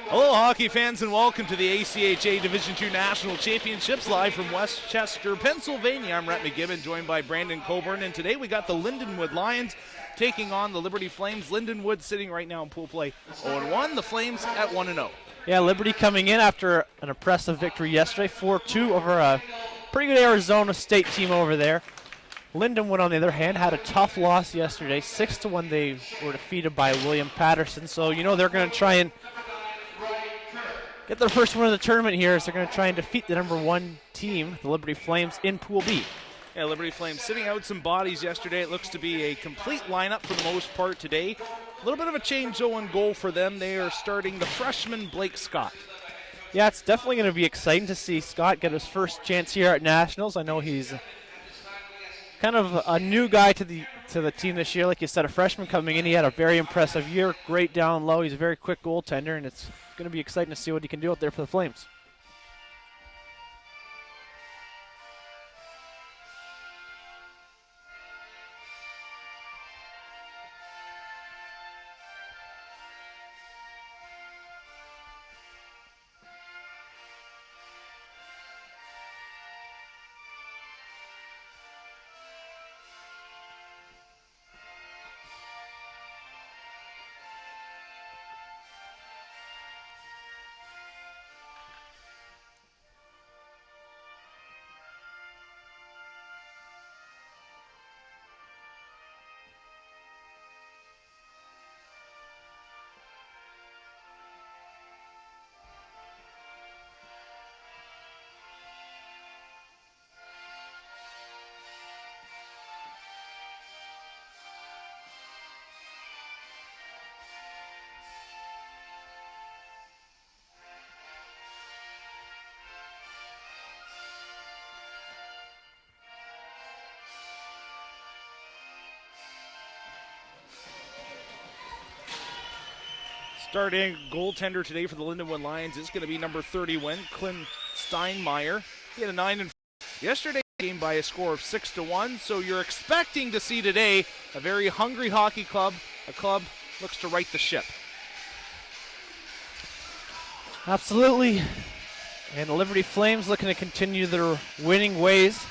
Hello, hockey fans, and welcome to the ACHA Division II National Championships live from Westchester, Pennsylvania. I'm Rhett McGibbon, joined by Brandon Coburn, and today we got the Lindenwood Lions taking on the Liberty Flames. Lindenwood sitting right now in pool play 0-1, the Flames at 1-0. Yeah, Liberty coming in after an impressive victory yesterday, 4-2 over a pretty good Arizona State team over there. Lindenwood, on the other hand, had a tough loss yesterday, 6-1. They were defeated by William Patterson, so you know they're going to try and get their first win of the tournament here, as they're going to try and defeat the number one team, the Liberty Flames, in Pool B. Yeah, Liberty Flames sitting out some bodies yesterday. It looks to be a complete lineup for the most part today. A little bit of a change, though, in goal for them. They are starting the freshman Blake Scott. Yeah, it's definitely going to be exciting to see Scott get his first chance here at Nationals. I know he's kind of a new guy to the team this year. Like you said, a freshman coming in. He had a very impressive year, great down low. He's a very quick goaltender, and it's going to be exciting to see what he can do out there for the Flames. Starting goaltender today for the Lindenwood Lions is going to be number 31, Clint Steinmeier. He had a 9-4 yesterday game by a score of 6-1. So you're expecting to see today a very hungry hockey club. A club looks to right the ship. Absolutely. And the Liberty Flames looking to continue their winning ways.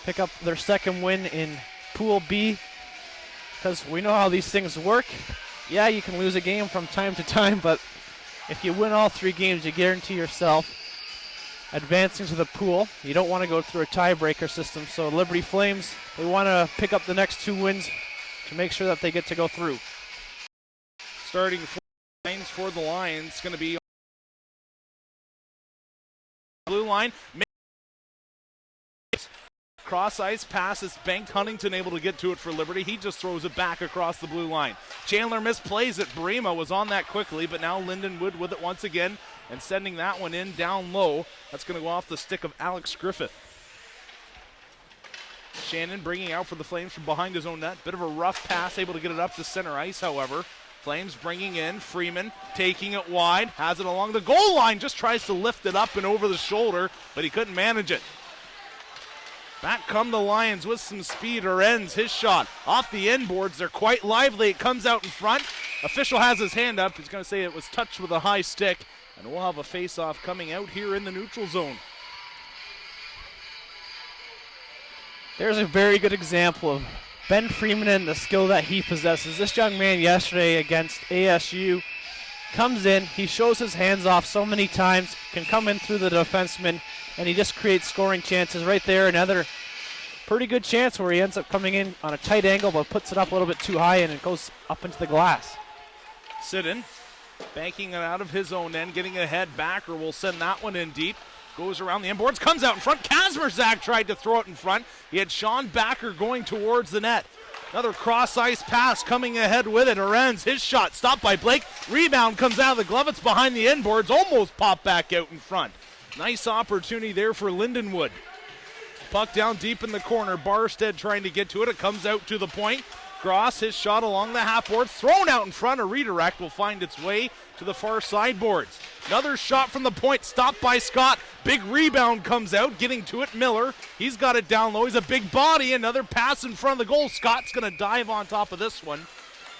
Pick up their second win in Pool B, because we know how these things work. Yeah, you can lose a game from time to time, but if you win all three games, you guarantee yourself advancing to the pool. You don't want to go through a tiebreaker system, so Liberty Flames, they want to pick up the next two wins to make sure that they get to go through. Starting lines for the Lions, going to be blue line. Cross ice pass is banked. Huntington able to get to it for Liberty. He just throws it back across the blue line. Chandler misplays it. Brema was on that quickly, but now Lindenwood with it once again and sending that one in down low. That's going to go off the stick of Alex Griffith. Shannon bringing out for the Flames from behind his own net. Bit of a rough pass, able to get it up to center ice, however. Flames bringing in Freeman, taking it wide, has it along the goal line, just tries to lift it up and over the shoulder, but he couldn't manage it. Back come the Lions with some speed. Ends his shot off the end boards. They're quite lively. It comes out in front. Official has his hand up. He's going to say it was touched with a high stick. And we'll have a face-off coming out here in the neutral zone. There's a very good example of Ben Freeman and the skill that he possesses. This young man yesterday against ASU comes in. He shows his hands off so many times. Can come in through the defenseman, and he just creates scoring chances right there. Another pretty good chance where he ends up coming in on a tight angle, but puts it up a little bit too high, and it goes up into the glass. Sidden banking it out of his own end, getting ahead. Backer will send that one in deep. Goes around the inboards, comes out in front. Kazmerzak tried to throw it in front. He had Sean Backer going towards the net. Another cross-ice pass coming ahead with it. Ends his shot stopped by Blake. Rebound comes out of the glove. It's behind the inboards. Almost popped back out in front. Nice opportunity there for Lindenwood. Puck down deep in the corner. Barstead trying to get to it. It comes out to the point. Gross, his shot along the half boards. Thrown out in front. A redirect will find its way to the far side boards. Another shot from the point. Stopped by Scott. Big rebound comes out. Getting to it, Miller. He's got it down low. He's a big body. Another pass in front of the goal. Scott's going to dive on top of this one.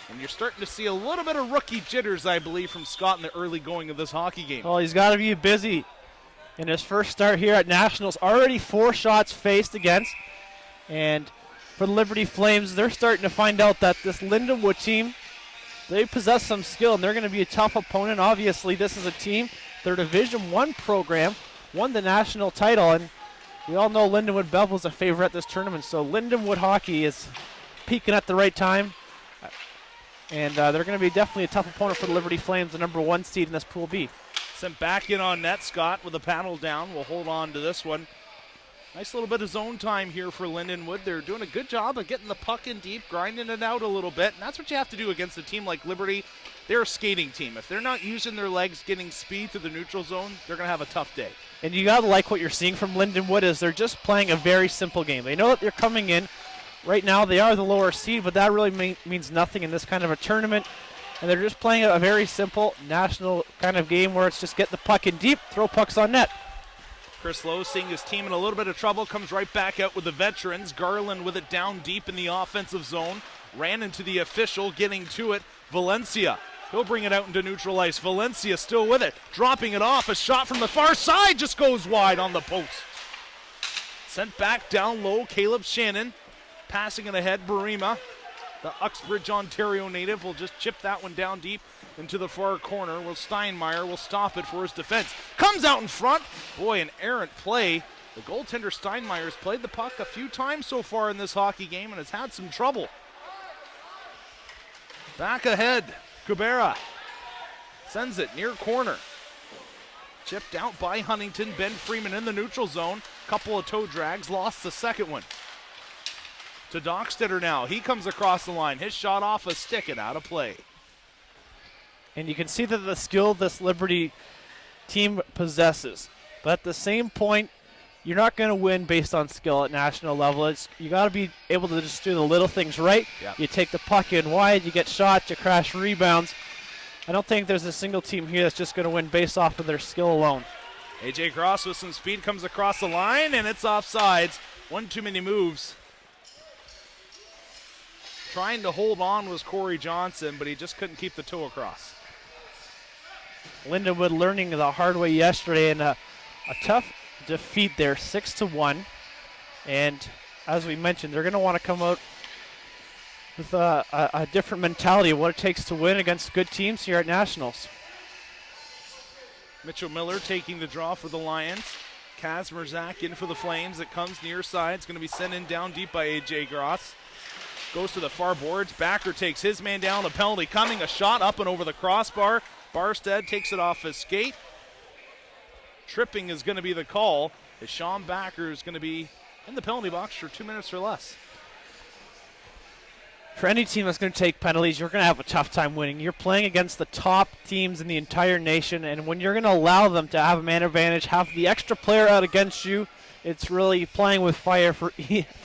And you're starting to see a little bit of rookie jitters, I believe, from Scott in the early going of this hockey game. Well, he's got to be busy in his first start here at Nationals. Already 4 shots faced against. And for the Liberty Flames, they're starting to find out that this Lindenwood team, they possess some skill, and they're going to be a tough opponent. Obviously, this is a team, their Division I program, won the national title, and we all know Lindenwood Bevel's a favorite at this tournament, so Lindenwood hockey is peaking at the right time. And they're going to be definitely a tough opponent for the Liberty Flames, the number 1 seed in this Pool B. Sent back in on net. Scott with a paddle down. We'll hold on to this one. Nice little bit of zone time here for Lindenwood. They're doing a good job of getting the puck in deep, grinding it out a little bit. And that's what you have to do against a team like Liberty. They're a skating team. If they're not using their legs, getting speed to the neutral zone, they're going to have a tough day. And you got to like what you're seeing from Lindenwood is they're just playing a very simple game. They know that they're coming in. Right now, they are the lower seed, but that really means nothing in this kind of a tournament. And they're just playing a very simple national kind of game where it's just get the puck in deep, throw pucks on net. Chris Lowe seeing his team in a little bit of trouble, comes right back out with the veterans. Garland with it down deep in the offensive zone. Ran into the official, getting to it. Valencia, he'll bring it out into neutral ice. Valencia still with it, dropping it off. A shot from the far side just goes wide on the post. Sent back down low, Caleb Shannon. Passing it ahead, Barima, the Uxbridge, Ontario native, will just chip that one down deep into the far corner. Will Steinmeier will stop it for his defense. Comes out in front. Boy, an errant play. The goaltender Steinmeier's played the puck a few times so far in this hockey game and has had some trouble. Back ahead, Kubera sends it near corner. Chipped out by Huntington. Ben Freeman in the neutral zone. Couple of toe drags, lost the second one. To Dockstetter now. He comes across the line. His shot off a stick and out of play. And you can see that the skill this Liberty team possesses. But at the same point, you're not going to win based on skill at national level. You got to be able to just do the little things right. Yep. You take the puck in wide, you get shots, you crash rebounds. I don't think there's a single team here that's just going to win based off of their skill alone. AJ Cross with some speed comes across the line, and it's offsides. One too many moves. Trying to hold on was Corey Johnson, but he just couldn't keep the toe across. Lindenwood learning the hard way yesterday in a tough defeat there, 6-1. And as we mentioned, they're going to want to come out with a different mentality of what it takes to win against good teams here at Nationals. Mitchell Miller taking the draw for the Lions. Kazmerzak in for the Flames. It comes near side. It's going to be sent in down deep by A.J. Gross. Goes to the far boards. Backer takes his man down. A penalty coming. A shot up and over the crossbar. Barstead takes it off his skate. Tripping is going to be the call. As Sean Backer is going to be in the penalty box for 2 minutes or less. For any team that's going to take penalties, you're going to have a tough time winning. You're playing against the top teams in the entire nation, and when you're going to allow them to have a man advantage, have the extra player out against you, it's really playing with fire for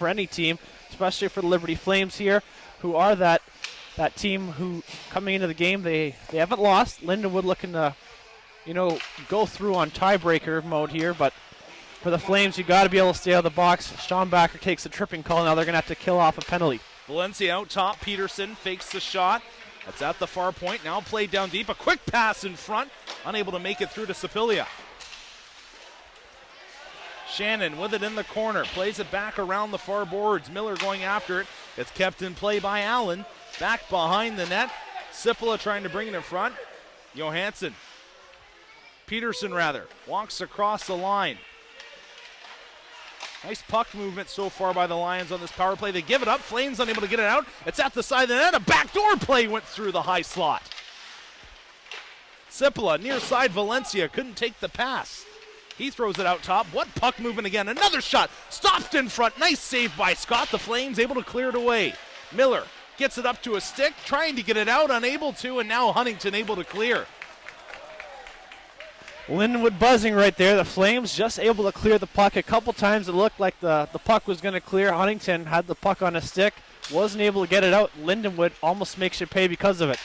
any team, especially for the Liberty Flames here, who are that team who, coming into the game, they haven't lost. Lindenwood looking to, go through on tiebreaker mode here, but for the Flames, you got to be able to stay out of the box. Sean Backer takes a tripping call. Now they're going to have to kill off a penalty. Valencia out top. Peterson fakes the shot. That's at the far point. Now played down deep. A quick pass in front. Unable to make it through to Sipilia. Shannon with it in the corner. Plays it back around the far boards. Miller going after it. It's kept in play by Allen. Back behind the net. Sipila trying to bring it in front. Johansson. Peterson walks across the line. Nice puck movement so far by the Lions on this power play. They give it up. Flames unable to get it out. It's at the side of the net. A backdoor play went through the high slot. Sipila near side. Valencia couldn't take the pass. He throws it out top. What puck movement again? Another shot. Stopped in front. Nice save by Scott. The Flames able to clear it away. Miller gets it up to a stick. Trying to get it out. Unable to. And now Huntington able to clear. Lindenwood buzzing right there. The Flames just able to clear the puck. A couple times it looked like the puck was going to clear. Huntington had the puck on a stick. Wasn't able to get it out. Lindenwood almost makes you pay because of it.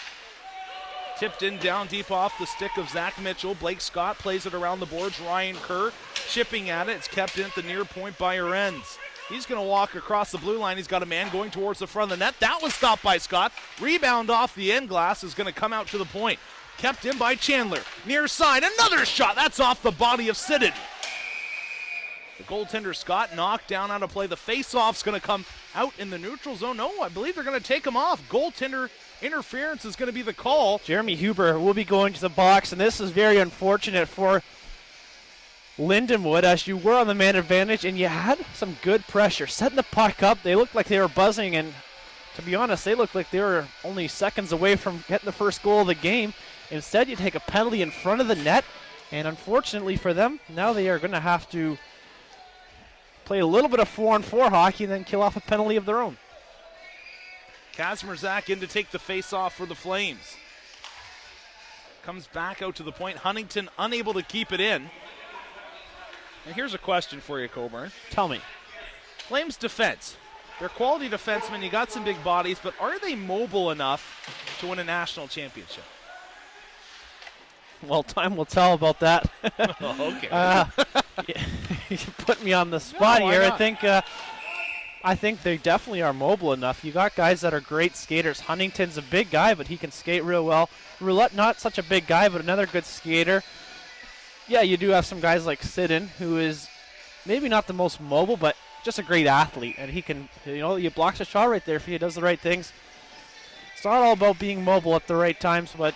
Tipped in down deep off the stick of Zach Mitchell. Blake Scott plays it around the boards. Ryan Kerr chipping at it. It's kept in at the near point by Arends. He's going to walk across the blue line. He's got a man going towards the front of the net. That was stopped by Scott. Rebound off the end glass is going to come out to the point. Kept in by Chandler. Near side, another shot. That's off the body of Sidden. The goaltender, Scott, knocked down out of play. The face-off's going to come out in the neutral zone. No, I believe they're going to take him off. Goaltender interference is going to be the call. Jeremy Huber will be going to the box, and this is very unfortunate for Lindenwood, as you were on the man advantage and you had some good pressure. Setting the puck up, they looked like they were buzzing, and to be honest, they looked like they were only seconds away from getting the first goal of the game. Instead, you take a penalty in front of the net, and unfortunately for them, now they are going to have to play a little bit of 4-on-4 hockey and then kill off a penalty of their own. Kazmierzak in to take the face-off for the Flames. Comes back out to the point. Huntington unable to keep it in. And here's a question for you, Coburn. Tell me. Flames defense. They're quality defensemen. You got some big bodies, but are they mobile enough to win a national championship? Well, time will tell about that. Okay. You put me on the spot why here. not? I think they definitely are mobile enough. You got guys that are great skaters. Huntington's a big guy, but he can skate real well. Roulette, not such a big guy, but another good skater. Yeah, you do have some guys like Sidden, who is maybe not the most mobile, but just a great athlete. And he can, you blocks a shot right there if he does the right things. It's not all about being mobile at the right times, but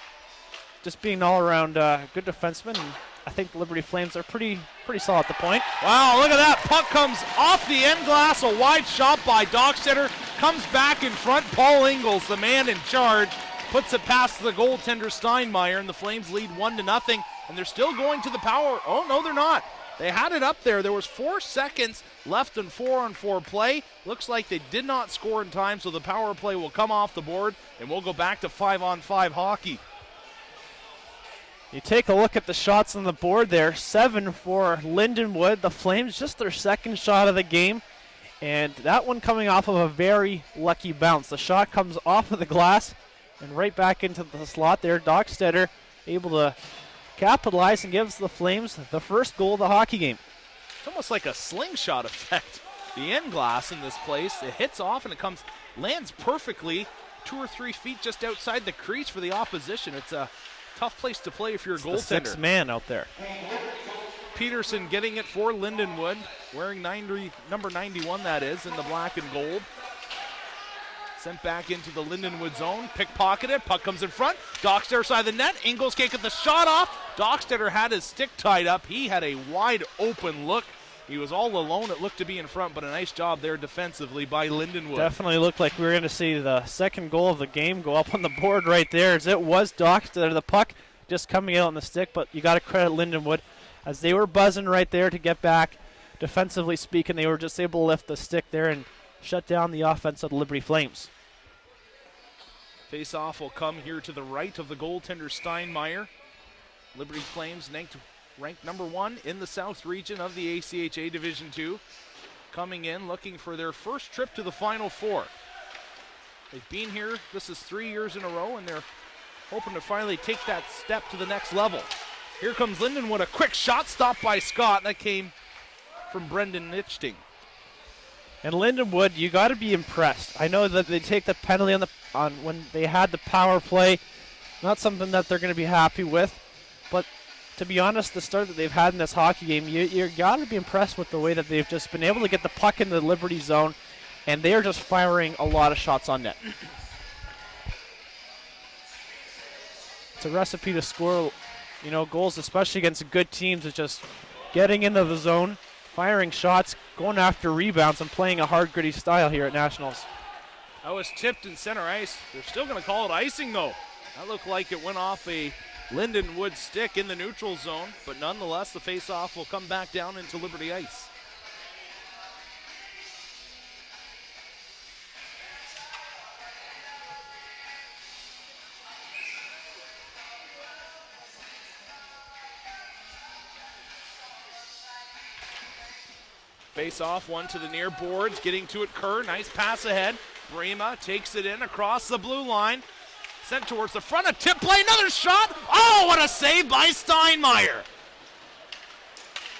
just being an all-around good defenseman. And I think the Liberty Flames are pretty solid at the point. Wow, look at that. Puck comes off the end glass. A wide shot by Dockstetter. Comes back in front. Paul Ingles, the man in charge, puts it past the goaltender Steinmeier, and the Flames lead 1-0. And they're still going to the power. Oh, no, they're not. They had it up there. There was 4 seconds left in 4-on-4 play. Looks like they did not score in time, so the power play will come off the board, and we'll go back to 5-on-5 hockey. You take a look at the shots on the board there. 7 for Lindenwood. The Flames, just their second shot of the game. And that one coming off of a very lucky bounce. The shot comes off of the glass and right back into the slot there. Dockstetter able to capitalize and gives the Flames the first goal of the hockey game. It's almost like a slingshot effect. The end glass in this place, it hits off and it lands perfectly 2 or 3 feet just outside the crease for the opposition. It's a tough place to play if you're a goaltender. The sixth man out there. Peterson getting it for Lindenwood, wearing number 91, that is, in the black and gold. Sent back into the Lindenwood zone, pickpocketed, puck comes in front, Dockstetter side of the net, Ingles can't get the shot off. Dockstetter had his stick tied up. He had a wide open look. He was all alone, it looked to be in front, but a nice job there defensively by Lindenwood. Definitely looked like we were going to see the second goal of the game go up on the board right there, as it was Dockstetter. The puck just coming out on the stick, but you got to credit Lindenwood, as they were buzzing right there to get back. Defensively speaking, they were just able to lift the stick there and shut down the offense of the Liberty Flames. Face-off will come here to the right of the goaltender Steinmeier. Liberty Flames ranked number 1 in the South region of the ACHA Division II. Coming in, looking for their first trip to the Final Four. They've been here, this is 3 years in a row, and they're hoping to finally take that step to the next level. Here comes Lindenwood, a quick shot stopped by Scott. That came from Brendan Nichting. And Lindenwood, you got to be impressed. I know that they take the penalty on when they had the power play. Not something that they're going to be happy with. But to be honest, the start that they've had in this hockey game, you got to be impressed with the way that they've just been able to get the puck in the Liberty zone, and they are just firing a lot of shots on net. It's a recipe to score, goals, especially against good teams. It's just getting into the zone, firing shots, going after rebounds, and playing a hard, gritty style here at Nationals. That was tipped in center ice. They're still going to call it icing, though. That looked like it went off a Lindenwood stick in the neutral zone, but nonetheless, the face-off will come back down into Liberty ice. Face-off, one to the near boards, getting to it, Kerr, nice pass ahead. Brema takes it in across the blue line. Sent towards the front, a tip play, another shot. Oh, what a save by Steinmeier.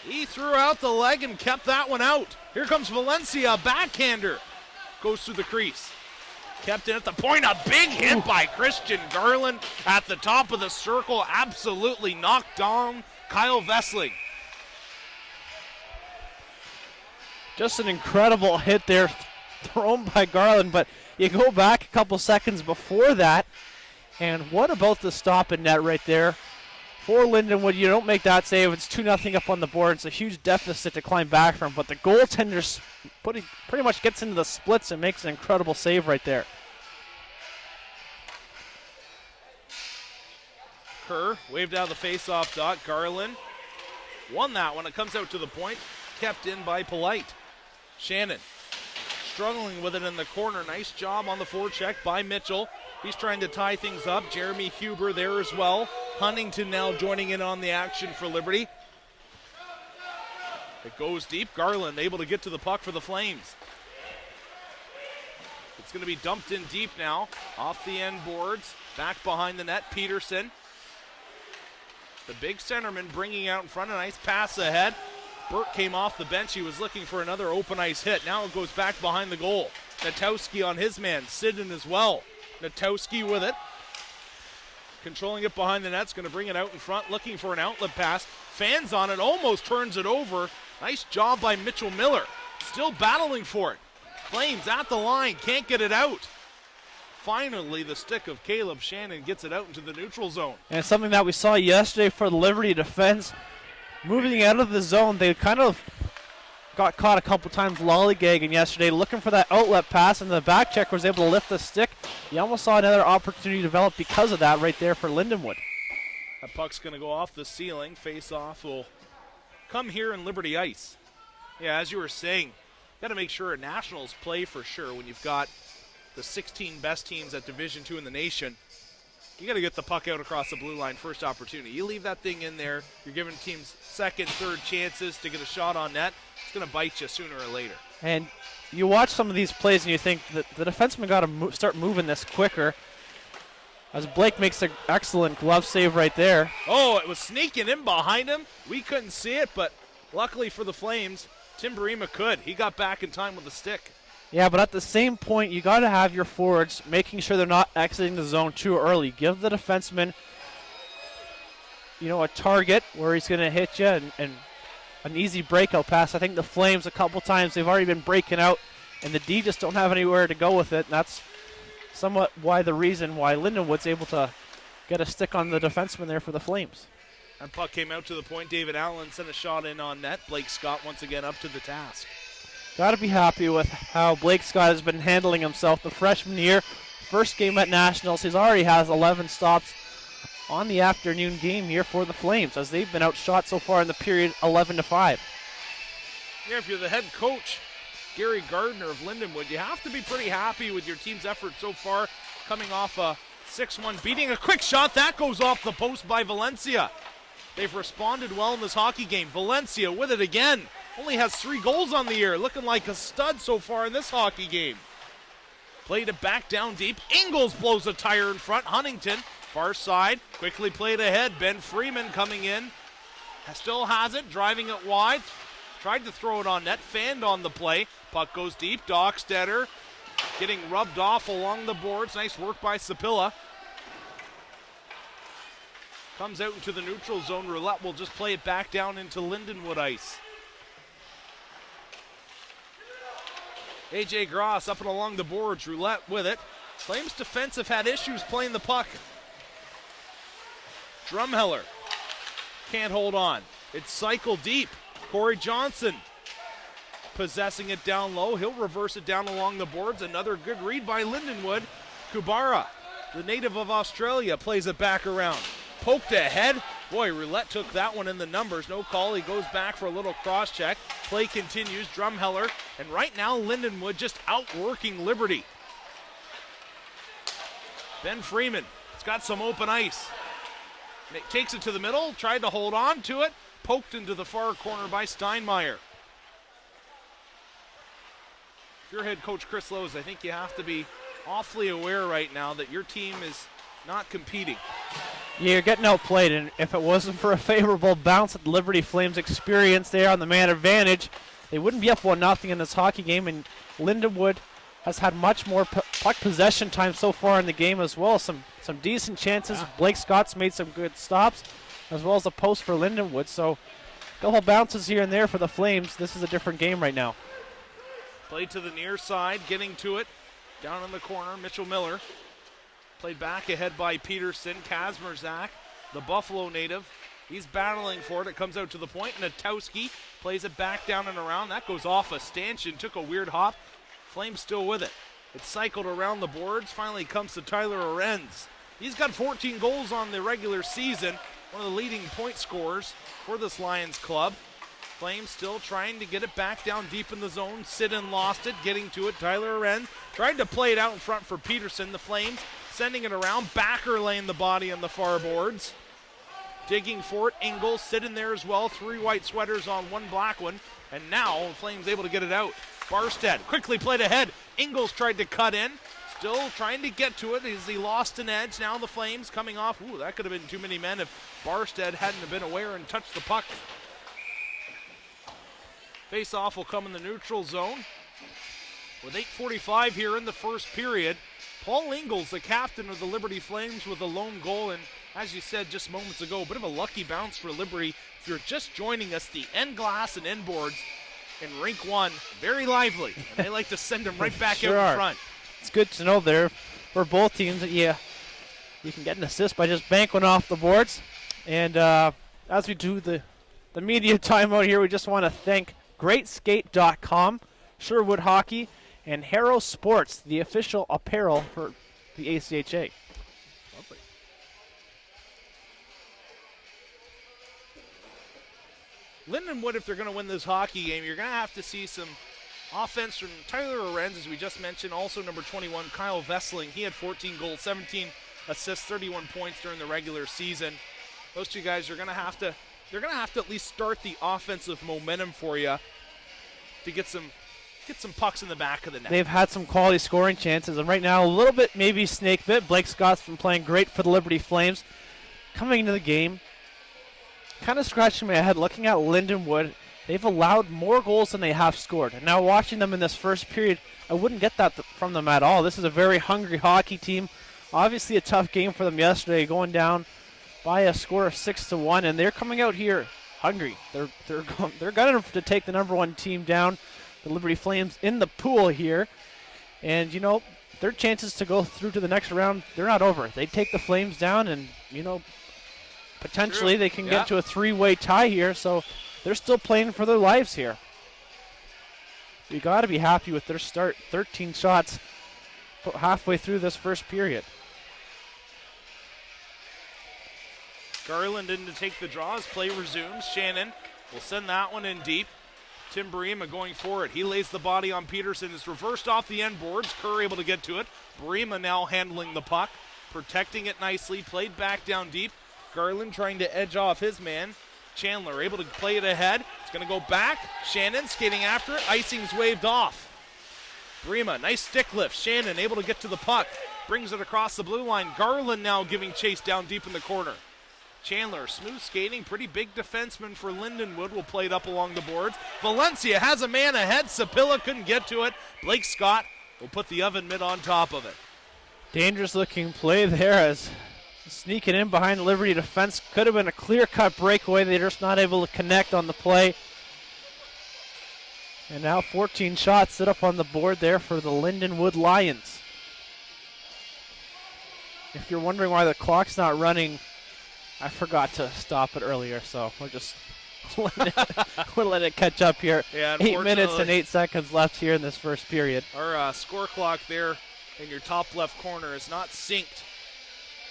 He threw out the leg and kept that one out. Here comes Valencia, backhander. Goes through the crease. Kept it at the point. A big hit by Christian Garland at the top of the circle. Absolutely knocked down Kyle Vessling. Just an incredible hit there thrown by Garland, but you go back a couple seconds before that, and what about the stop and net right there? For Lindenwood, you don't make that save. It's 2-0 up on the board. It's a huge deficit to climb back from, but the goaltender pretty much gets into the splits and makes an incredible save right there. Kerr waved out the face-off dot. Garland won that one. It comes out to the point. Kept in by Polite. Shannon struggling with it in the corner. Nice job on the forecheck by Mitchell. He's trying to tie things up. Jeremy Huber there as well. Huntington now joining in on the action for Liberty. It goes deep. Garland able to get to the puck for the Flames. It's going to be dumped in deep now. Off the end boards. Back behind the net. Peterson. The big centerman bringing out in front. A nice pass ahead. Burt came off the bench. He was looking for another open ice hit. Now it goes back behind the goal. Natowski on his man. Sidden as well. Natowski with it. Controlling it behind the net. Going to bring it out in front. Looking for an outlet pass. Fans on it. Almost turns it over. Nice job by Mitchell Miller. Still battling for it. Flames at the line. Can't get it out. Finally, the stick of Caleb Shannon gets it out into the neutral zone. And it's something that we saw yesterday for the Liberty defense. Moving out of the zone, they kind of got caught a couple times lollygagging yesterday, looking for that outlet pass, and the back checker was able to lift the stick. You almost saw another opportunity develop because of that right there for Lindenwood. That puck's going to go off the ceiling. Face-off will come here in Liberty ice. Yeah, as you were saying, got to make sure Nationals play for sure when you've got the 16 best teams at Division II in the nation. You got to get the puck out across the blue line first opportunity. You leave that thing in there, you're giving teams second, third chances to get a shot on net. It's going to bite you sooner or later. And you watch some of these plays and you think that the defenseman got to start moving this quicker. As Blake makes an excellent glove save right there. Oh, it was sneaking in behind him. We couldn't see it, but luckily for the Flames, Tim Barima could. He got back in time with the stick. Yeah, but at the same point, you got to have your forwards making sure they're not exiting the zone too early. Give the defenseman, a target where he's going to hit you and an easy breakout pass. I think the Flames a couple times, they've already been breaking out, and the D just don't have anywhere to go with it, and that's somewhat the reason why Lindenwood's able to get a stick on the defenseman there for the Flames. That puck came out to the point. David Allen sent a shot in on net. Blake Scott once again up to the task. Got to be happy with how Blake Scott has been handling himself the freshman year. First game at Nationals, he already has 11 stops on the afternoon game here for the Flames, as they've been outshot so far in the period 11-5. Yeah, if you're the head coach, Gary Gardner of Lindenwood, you have to be pretty happy with your team's effort so far, coming off a 6-1 beating. A quick shot, that goes off the post by Valencia. They've responded well in this hockey game. Valencia with it again. Only has 3 goals on the year, looking like a stud so far in this hockey game. Played it back down deep. Ingles blows a tire in front. Huntington, far side, quickly played ahead. Ben Freeman coming in. Still has it, driving it wide. Tried to throw it on net, fanned on the play. Puck goes deep. Dockstetter getting rubbed off along the boards. Nice work by Sapilla. Comes out into the neutral zone. Roulette will just play it back down into Lindenwood ice. A.J. Gross up and along the boards. Roulette with it. Flames defense have had issues playing the puck. Drumheller can't hold on. It's cycled deep. Corey Johnson possessing it down low. He'll reverse it down along the boards. Another good read by Lindenwood. Kubara, the native of Australia, plays it back around. Poked ahead. Boy, Roulette took that one in the numbers. No call. He goes back for a little cross check. Play continues. Drumheller. And right now, Lindenwood just outworking Liberty. Ben Freeman has got some open ice. Takes it to the middle. Tried to hold on to it. Poked into the far corner by Steinmeier. If you're head coach Chris Lowe's, I think you have to be awfully aware right now that your team is not competing. Yeah, you're getting outplayed, and if it wasn't for a favorable bounce that the Liberty Flames experienced there on the man advantage, they wouldn't be up 1-0 in this hockey game, and Lindenwood has had much more puck possession time so far in the game as well. Some decent chances. Yeah. Blake Scott's made some good stops, as well as a post for Lindenwood. So a couple bounces here and there for the Flames. This is a different game right now. Played to the near side, getting to it. Down in the corner, Mitchell Miller. Played back ahead by Peterson. Kazmerzak, the Buffalo native. He's battling for it. It comes out to the point. Natowski plays it back down and around. That goes off a stanchion. Took a weird hop. Flames still with it. It cycled around the boards. Finally comes to Tyler Arenz. He's got 14 goals on the regular season. One of the leading point scorers for this Lions club. Flames still trying to get it back down deep in the zone. Sidden lost it. Getting to it. Tyler Arenz tried to play it out in front for Peterson. The Flames sending it around. Backer laying the body on the far boards. Digging for it. Ingles sitting there as well. 3 white sweaters on 1 black one. And now Flames able to get it out. Barstead quickly played ahead. Ingles tried to cut in. Still trying to get to it as he lost an edge. Now the Flames coming off. Ooh, that could have been too many men if Barstead hadn't have been aware and touched the puck. Face-off will come in the neutral zone. With 8:45 here in the first period, Paul Ingles, the captain of the Liberty Flames, with a lone goal. And as you said just moments ago, a bit of a lucky bounce for Liberty. If you're just joining us, the end glass and end boards in Rink 1, very lively. And they like to send them right back Sure out are. in front. It's good to know there for both teams that you can get an assist by just banking off the boards. And as we do the media timeout here, we just want to thank GreatSkate.com, Sherwood Hockey, and Harrow Sports, the official apparel for the ACHA. Lovely. Lindenwood, if they're going to win this hockey game, you're going to have to see some offense from Tyler Arenz, as we just mentioned. Also number 21, Kyle Vessling. He had 14 goals, 17 assists, 31 points during the regular season. Those two guys are going to have to at least start the offensive momentum for you to get some pucks in the back of the net. They've had some quality scoring chances, and right now a little bit maybe snake bit. Blake Scott's been playing great for the Liberty Flames. Coming into the game, kind of scratching my head looking at Lindenwood. They've allowed more goals than they have scored. And now watching them in this first period, I wouldn't get that from them at all. This is a very hungry hockey team. Obviously a tough game for them yesterday, going down by a score of 6-1, and they're coming out here hungry. They're gunning to take the number 1 team down, the Liberty Flames, in the pool here. And, you know, their chances to go through to the next round, they're not over. They take the Flames down, and, you know, potentially they can get to a 3-way tie here, so they're still playing for their lives here. You got to be happy with their start. 13 shots halfway through this first period. Garland in to take the draw as play resumes. Shannon will send that one in deep. Tim Breema going for it. He lays the body on Peterson. It's reversed off the end boards. Kerr able to get to it. Breema now handling the puck, protecting it nicely. Played back down deep. Garland trying to edge off his man. Chandler able to play it ahead. It's going to go back. Shannon skating after it. Icing's waved off. Breema, nice stick lift. Shannon able to get to the puck. Brings it across the blue line. Garland now giving chase down deep in the corner. Chandler, smooth skating, pretty big defenseman for Lindenwood, will play it up along the boards. Valencia has a man ahead. Sapilla couldn't get to it. Blake Scott will put the oven mitt on top of it. Dangerous looking play there as sneaking in behind the Liberty defense. Could have been a clear-cut breakaway. They're just not able to connect on the play. And now 14 shots sit up on the board there for the Lindenwood Lions. If you're wondering why the clock's not running, I forgot to stop it earlier, so we'll just we'll let it catch up here. Yeah, 8 minutes and 8 seconds left here in this first period. Our score clock there in your top left corner is not synced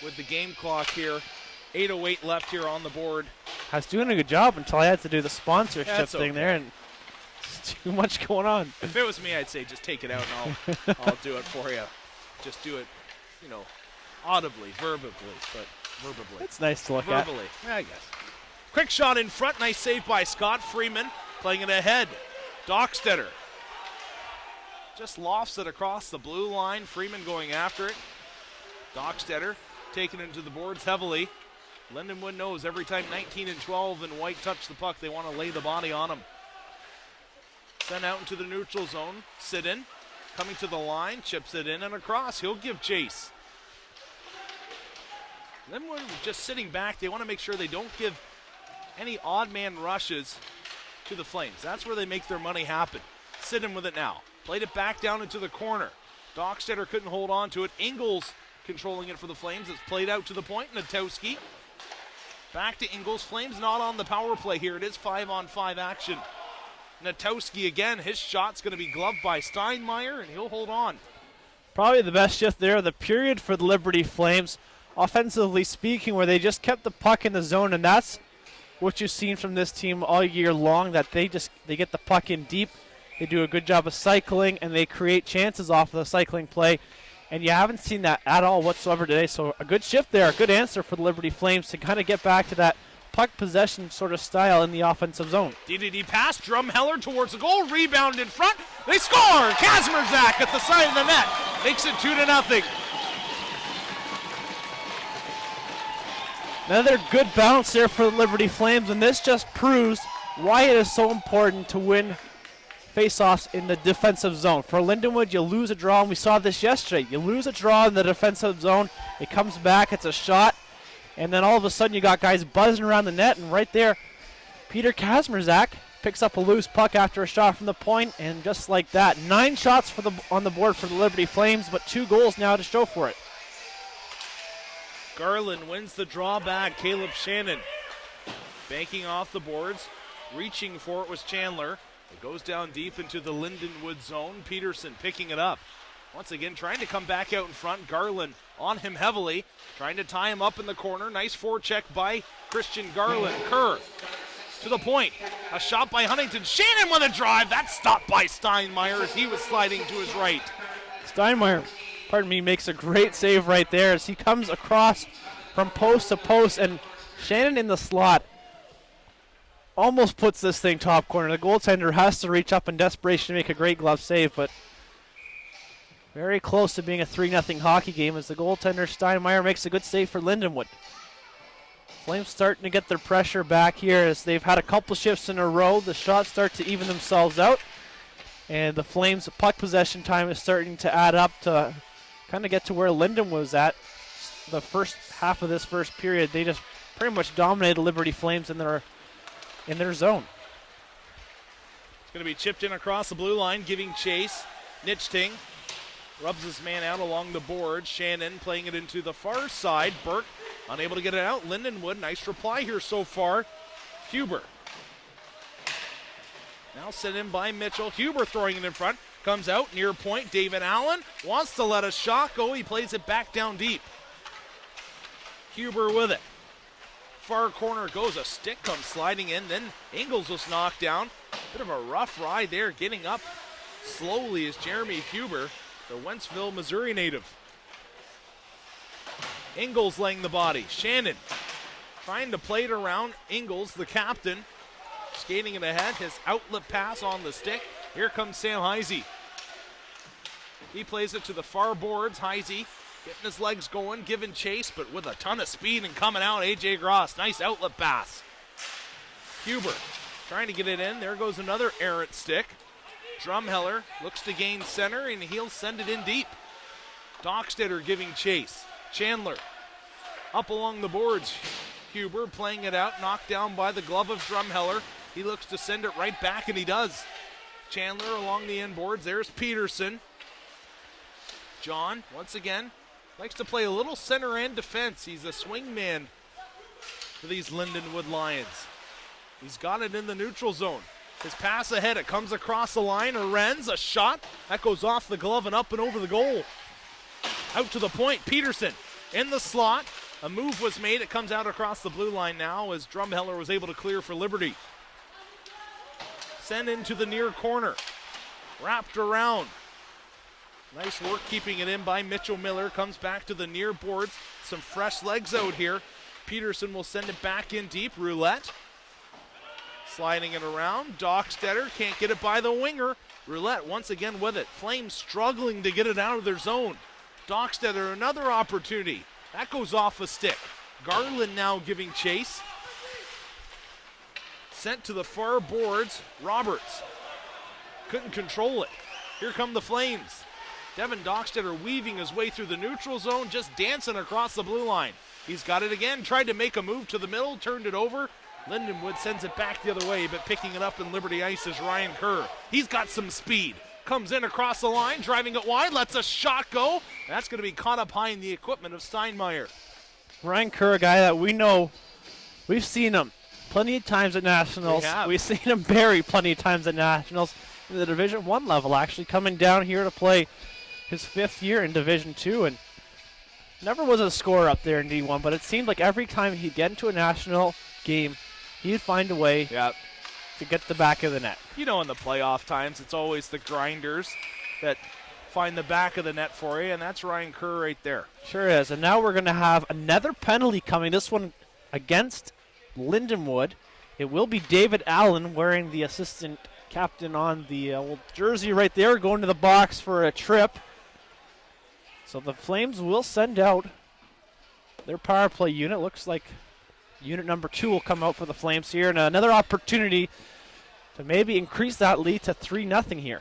with the game clock here. 8:08 left here on the board. I was doing a good job until I had to do the sponsorship That's thing okay. there, and it's too much going on. If it was me, I'd say just take it out and I'll do it for you. Just do it, you know, audibly, verbally. It's nice to look Verbally, yeah, I guess. Quick shot in front. Nice save by Scott Freeman. Playing it ahead. Dockstetter just lofts it across the blue line. Freeman going after it. Dockstetter taken into the boards heavily. Lindenwood knows every time 19 and 12 and White touch the puck, they want to lay the body on them. Sent out into the neutral zone. Sidden coming to the line, chips it in and across. He'll give chase. Lindenwood just sitting back. They want to make sure they don't give any odd man rushes to the Flames. That's where they make their money happen. Sidden with it now. Played it back down into the corner. Dockstetter couldn't hold on to it. Ingles controlling it for the Flames. It's played out to the point. Natowski back to Ingles. Flames not on the power play here. It is 5-on-5 action. Natowski again. His shot's going to be gloved by Steinmeier, and he'll hold on. Probably the best shift there of the period for the Liberty Flames, offensively speaking, where they just kept the puck in the zone, and that's what you've seen from this team all year long, that they get the puck in deep. They do a good job of cycling, and they create chances off of the cycling play. And you haven't seen that at all whatsoever today. So a good shift there, a good answer for the Liberty Flames to kind of get back to that puck possession sort of style in the offensive zone. DDD pass, Drumheller towards the goal, rebound in front. They score! Kazmierzak at the side of the net makes it 2-0. Another good bounce there for the Liberty Flames, and this just proves why it is so important to win face-offs in the defensive zone. For Lindenwood, you lose a draw, and we saw this yesterday. You lose a draw in the defensive zone, it comes back, it's a shot, and then all of a sudden you got guys buzzing around the net, and right there, Peter Kazmierzak picks up a loose puck after a shot from the point, and just like that, 9 shots on the board for the Liberty Flames, but 2 goals now to show for it. Garland wins the draw back. Caleb Shannon banking off the boards. Reaching for it was Chandler. It goes down deep into the Lindenwood zone. Peterson picking it up. Once again, trying to come back out in front. Garland on him heavily, trying to tie him up in the corner. Nice forecheck by Christian Garland. Kerr to the point. A shot by Huntington. Shannon with a drive. That's stopped by Steinmeier as he was sliding to his right. Steinmeier, makes a great save right there as he comes across from post to post, and Shannon in the slot almost puts this thing top corner. The goaltender has to reach up in desperation to make a great glove save, but very close to being a 3-0 hockey game as the goaltender Steinmeier makes a good save for Lindenwood. Flames starting to get their pressure back here as they've had a couple shifts in a row. The shots start to even themselves out, and the Flames' puck possession time is starting to add up to kind of get to where Linden was at the first half of this first period. They just pretty much dominated Liberty Flames in their zone. It's going to be chipped in across the blue line, giving chase. Nichting rubs his man out along the board. Shannon playing it into the far side. Burke unable to get it out. Lindenwood, nice reply here so far. Huber now sent in by Mitchell. Huber throwing it in front. Comes out near point. David Allen wants to let a shot go. He plays it back down deep. Huber with it. Far corner goes. A stick comes sliding in. Then Ingles was knocked down. Bit of a rough ride there. Getting up slowly is Jeremy Huber, the Wentzville, Missouri native. Ingles laying the body. Shannon trying to play it around. Ingles, the captain, skating it ahead. His outlet pass on the stick. Here comes Sam Heisey. He plays it to the far boards. Heisey getting his legs going, giving chase, but with a ton of speed and coming out. A.J. Gross, nice outlet pass. Huber trying to get it in. There goes another errant stick. Drumheller looks to gain center, and he'll send it in deep. Dockstetter giving chase. Chandler up along the boards. Huber playing it out, knocked down by the glove of Drumheller. He looks to send it right back, and he does. Chandler along the inboards. There's Peterson. John, once again, likes to play a little center end defense. He's a swing man for these Lindenwood Lions. He's got it in the neutral zone. His pass ahead, it comes across the line. Arenz, a shot. That goes off the glove and up and over the goal. Out to the point, Peterson in the slot. A move was made. It comes out across the blue line now as Drumheller was able to clear for Liberty. Send into the near corner. Wrapped around. Nice work keeping it in by Mitchell Miller. Comes back to the near boards. Some fresh legs out here. Peterson will send it back in deep. Roulette. Sliding it around. Dockstetter can't get it by the winger. Roulette once again with it. Flames struggling to get it out of their zone. Dockstetter another opportunity. That goes off a stick. Garland now giving chase. Sent to the far boards. Roberts couldn't control it. Here come the Flames. Devin Dockstetter weaving his way through the neutral zone, just dancing across the blue line. He's got it again, tried to make a move to the middle, turned it over. Lindenwood sends it back the other way, but picking it up in Liberty Ice is Ryan Kerr. He's got some speed. Comes in across the line, driving it wide, lets a shot go. That's going to be caught up high in the equipment of Steinmeier. Ryan Kerr, a guy that we know, we've seen him plenty of times at Nationals. We've seen him bury plenty of times at Nationals in the Division I level, actually coming down here to play his 5th year in Division II, and never was a scorer up there in D1, but it seemed like every time he'd get into a national game, he'd find a way to get the back of the net. You know, in the playoff times, it's always the grinders that find the back of the net for you, and that's Ryan Kerr right there. Sure is. And now we're going to have another penalty coming, this one against Lindenwood. It will be David Allen wearing the assistant captain on the old jersey right there, going to the box for a trip. So the Flames will send out their power play unit. Looks like unit number 2 will come out for the Flames here, and another opportunity to maybe increase that lead to 3-0 here.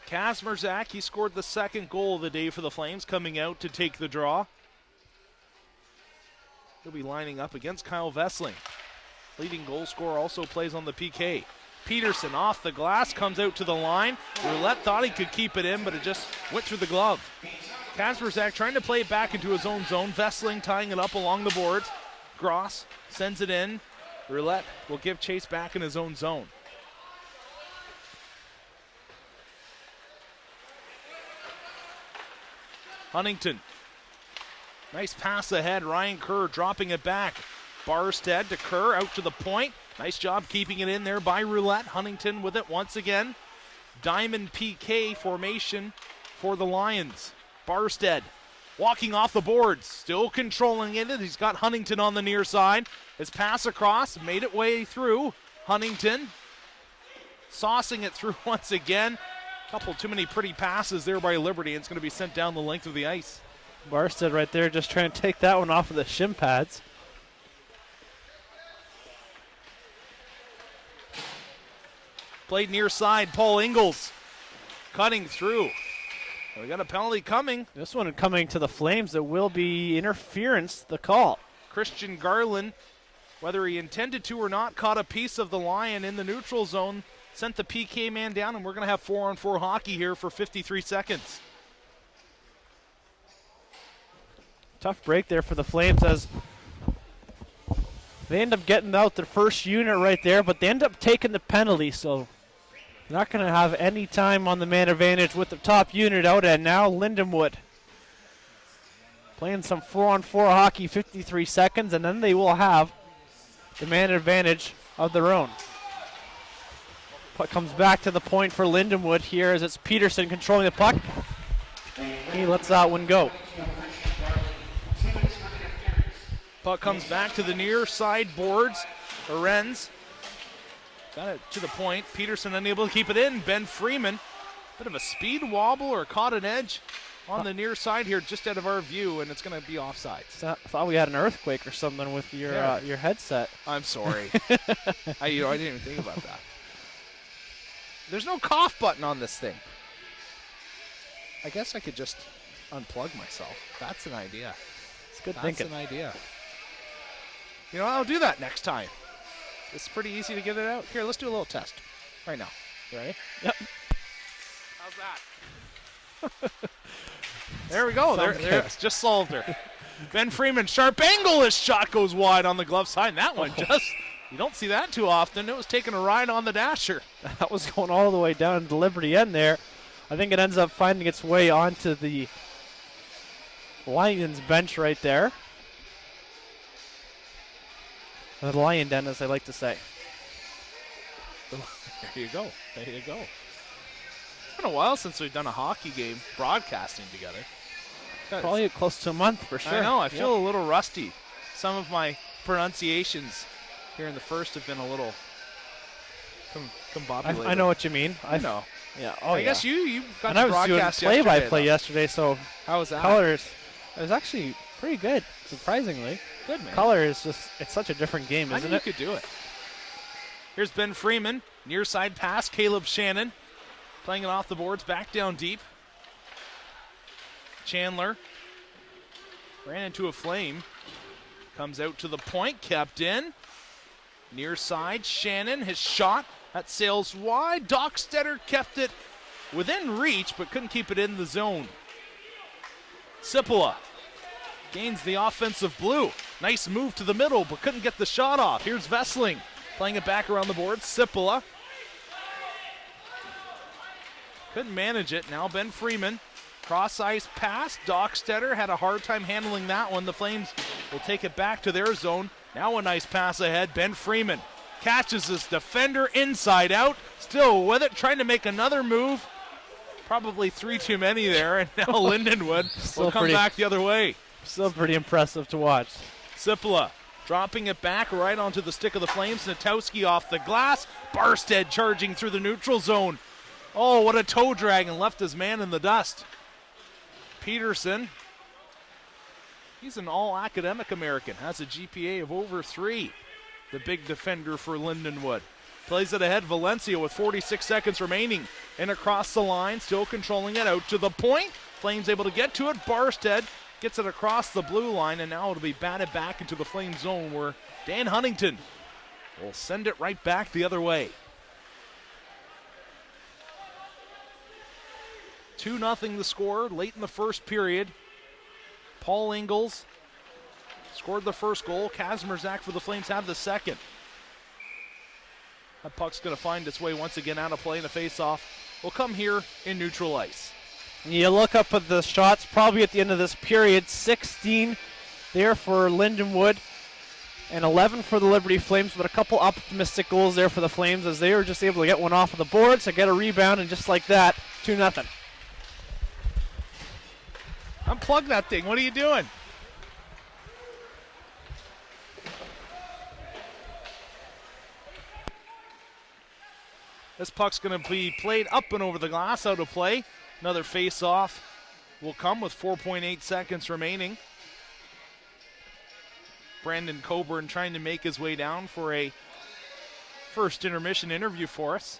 Kazmerzak, he scored the 2nd goal of the day for the Flames, coming out to take the draw. He'll be lining up against Kyle Vessling. Leading goal scorer also plays on the PK. Peterson off the glass, comes out to the line. Roulette thought he could keep it in, but it just went through the glove. Kazmerzak trying to play it back into his own zone. Vessling tying it up along the boards. Gross sends it in. Roulette will give chase back in his own zone. Huntington. Nice pass ahead. Ryan Kerr dropping it back. Barstead to Kerr, out to the point. Nice job keeping it in there by Roulette. Huntington with it once again. Diamond PK formation for the Lions. Barstead walking off the boards, still controlling it. He's got Huntington on the near side. His pass across, made it way through. Huntington saucing it through once again. Couple too many pretty passes there by Liberty, and it's going to be sent down the length of the ice. Barstead right there just trying to take that one off of the shin pads. Played near side, Paul Ingalls cutting through. And we got a penalty coming. This one coming to the Flames. It will be interference, the call. Christian Garland, whether he intended to or not, caught a piece of the Lion in the neutral zone, sent the PK man down, and we're going to have 4-on-4 hockey here for 53 seconds. Tough break there for the Flames as they end up getting out their first unit right there, but they end up taking the penalty, so not going to have any time on the man advantage with the top unit out, and now Lindenwood playing some 4-on-4 hockey, 53 seconds, and then they will have the man advantage of their own. Puck comes back to the point for Lindenwood here as it's Peterson controlling the puck. He lets that one go. Puck comes back to the near side boards. Arends got it to the point. Peterson unable to keep it in. Ben Freeman, bit of a speed wobble or caught an edge on the near side here just out of our view, and it's going to be offside. I thought we had an earthquake or something with your headset. I'm sorry. I didn't even think about that. There's no cough button on this thing. I guess I could just unplug myself. That's an idea. It's good thinking. That's an idea. You know, I'll do that next time. It's pretty easy to get it out. Here, let's do a little test right now. You ready? Yep. How's that? There we go. There it's just solved her. Ben Freeman, sharp angle. His shot goes wide on the glove side. And that one just, you don't see that too often. It was taking a ride on the dasher. That was going all the way down to the Liberty end there. I think it ends up finding its way onto the Lions bench right there. The Lion Den, as I like to say. There you go. There you go. It's been a while since we've done a hockey game broadcasting together. Probably close to a month for sure. I know. I feel a little rusty. Some of my pronunciations here in the first have been a little combobulated. I know what you mean. I know. Yeah. I guess you got and to I was broadcast doing play-by-play yesterday, so how was that? colors. It was actually pretty good, surprisingly. Good, man. Color is just, it's such a different game, I isn't knew it? you could do it. Here's Ben Freeman. Near side pass. Caleb Shannon playing it off the boards. Back down deep. Chandler ran into a flame. Comes out to the point. Kept in. Near side. Shannon. His shot. That sails wide. Dockstetter kept it within reach, but couldn't keep it in the zone. Sipola gains the offensive blue. Nice move to the middle, but couldn't get the shot off. Here's Vesling playing it back around the board. Sipola couldn't manage it. Now Ben Freeman. Cross ice pass. Dockstetter had a hard time handling that one. The Flames will take it back to their zone. Now a nice pass ahead. Ben Freeman catches this defender inside out. Still with it, trying to make another move. Probably three too many there, and now Lindenwood will come back the other way. Still pretty impressive to watch. Sipola dropping it back right onto the stick of the Flames. Natowski off the glass. Barstead charging through the neutral zone. Oh, what a toe drag, and left his man in the dust. Peterson, he's an all-academic American, has a GPA of over 3. The big defender for Lindenwood. Plays it ahead, Valencia with 46 seconds remaining. And across the line, still controlling it out to the point. Flames able to get to it. Barstead gets it across the blue line, and now it'll be batted back into the Flames zone where Dan Huntington will send it right back the other way. 2-0 the score late in the first period. Paul Ingalls scored the first goal. Kazmierzak for the Flames have the second. That puck's going to find its way once again out of play, and a face-off will come here in neutral ice. You look up at the shots probably at the end of this period. 16 there for Lindenwood and 11 for the Liberty Flames, but a couple optimistic goals there for the Flames as they were just able to get one off of the boards, to get a rebound, and just like that, 2-0. Unplug that thing. What are you doing? This puck's going to be played up and over the glass, out of play. Another face-off will come with 4.8 seconds remaining. Brandon Coburn trying to make his way down for a first intermission interview for us.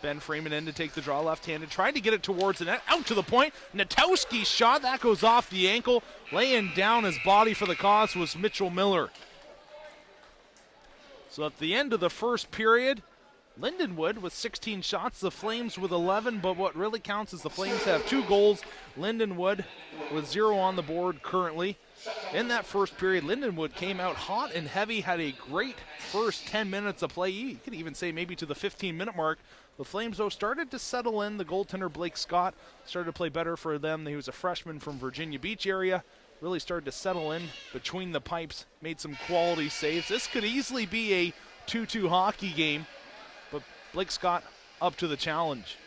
Ben Freeman in to take the draw, left-handed, trying to get it towards the net, out to the point. Natowski's shot, that goes off the ankle. Laying down his body for the cause was Mitchell Miller. So at the end of the first period, Lindenwood with 16 shots, the Flames with 11, but what really counts is the Flames have 2 goals. Lindenwood with 0 on the board currently. In that first period, Lindenwood came out hot and heavy, had a great first 10 minutes of play. You could even say maybe to the 15-minute mark. The Flames, though, started to settle in. The goaltender, Blake Scott, started to play better for them. He was a freshman from Virginia Beach area. Really started to settle in between the pipes, made some quality saves. This could easily be a 2-2 hockey game, but Blake Scott up to the challenge.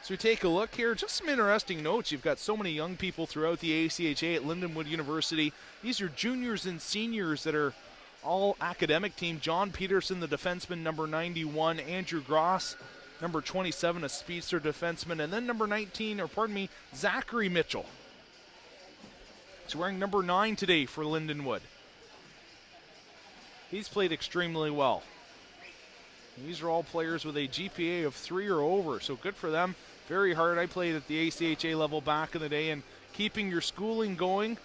So we take a look here, just some interesting notes. You've got so many young people throughout the ACHA at Lindenwood University. These are juniors and seniors that are all academic team. John Peterson, the defenseman, number 91. Andrew Gross, number 27, a speedster defenseman. And then number 19, Zachary Mitchell. He's wearing number 9 today for Lindenwood. He's played extremely well. These are all players with a GPA of 3 or over, so good for them. Very hard. I played at the ACHA level back in the day, and keeping your schooling going,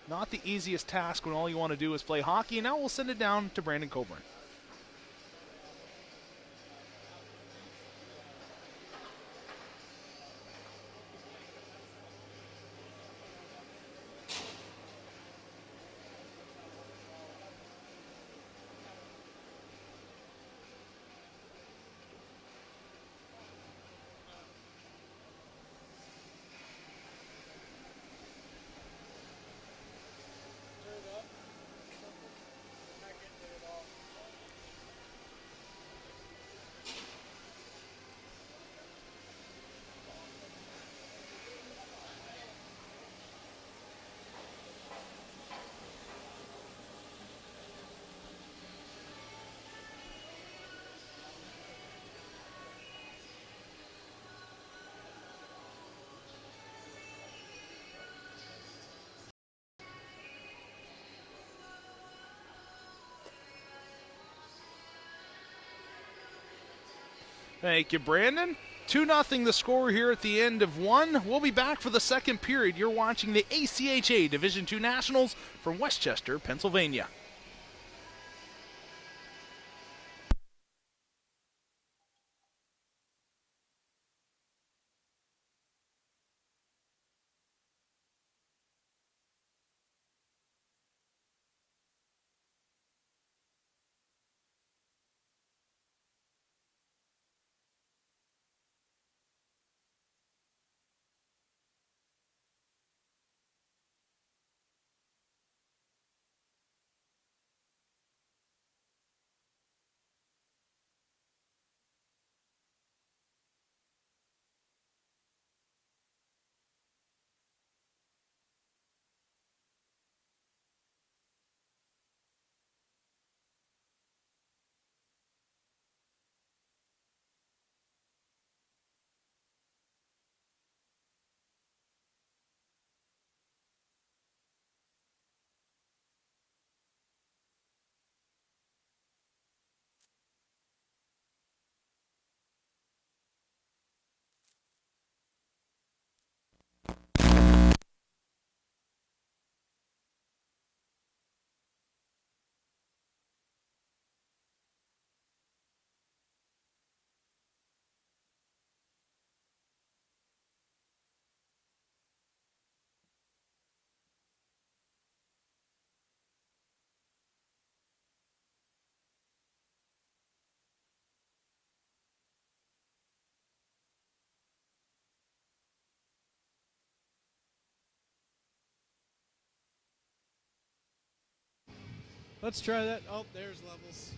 not the easiest task when all you want to do is play hockey. Now we'll send it down to Brandon Coburn. Thank you, Brandon. 2-0 the score here at the end of one. We'll be back for the second period. You're watching the ACHA Division II Nationals from Westchester, Pennsylvania. Let's try that. Oh, there's levels.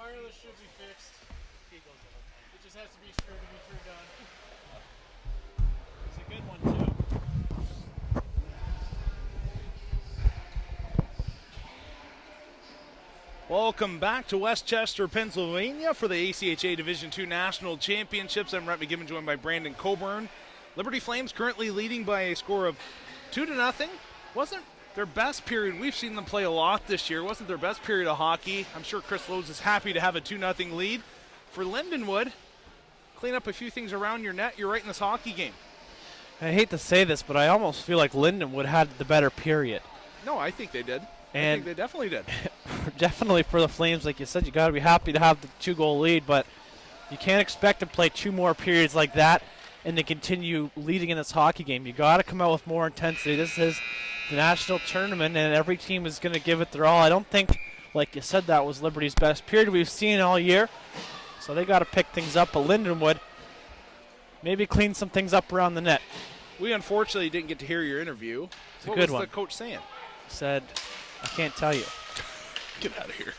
wireless should be fixed. It just has to be screwed to be turned on. It's a good one, too. Welcome back to Westchester, Pennsylvania for the ACHA Division II National Championships. I'm Rhett McGibbon, joined by Brandon Coburn. Liberty Flames currently leading by a score of 2-0. Wasn't their best period. We've seen them play a lot this year. Wasn't their best period of hockey. I'm sure Chris Lowe's is happy to have a 2-0 lead. For Lindenwood, clean up a few things around your net. You're right in this hockey game. I hate to say this, but I almost feel like Lindenwood had the better period. No, I think they did. I And think they definitely did. definitely for the Flames, like you said, you got to be happy to have the 2-goal lead, but you can't expect to play 2 more periods like that and to continue leading in this hockey game. You got to come out with more intensity. This is the national tournament, and every team is going to give it their all. I don't think, like you said, that was Liberty's best period we've seen all year, so they got to pick things up. But Lindenwood maybe clean some things up around the net. We unfortunately didn't get to hear your interview. It's a What good was one. the coach saying? Said, I can't tell you. Get out of here.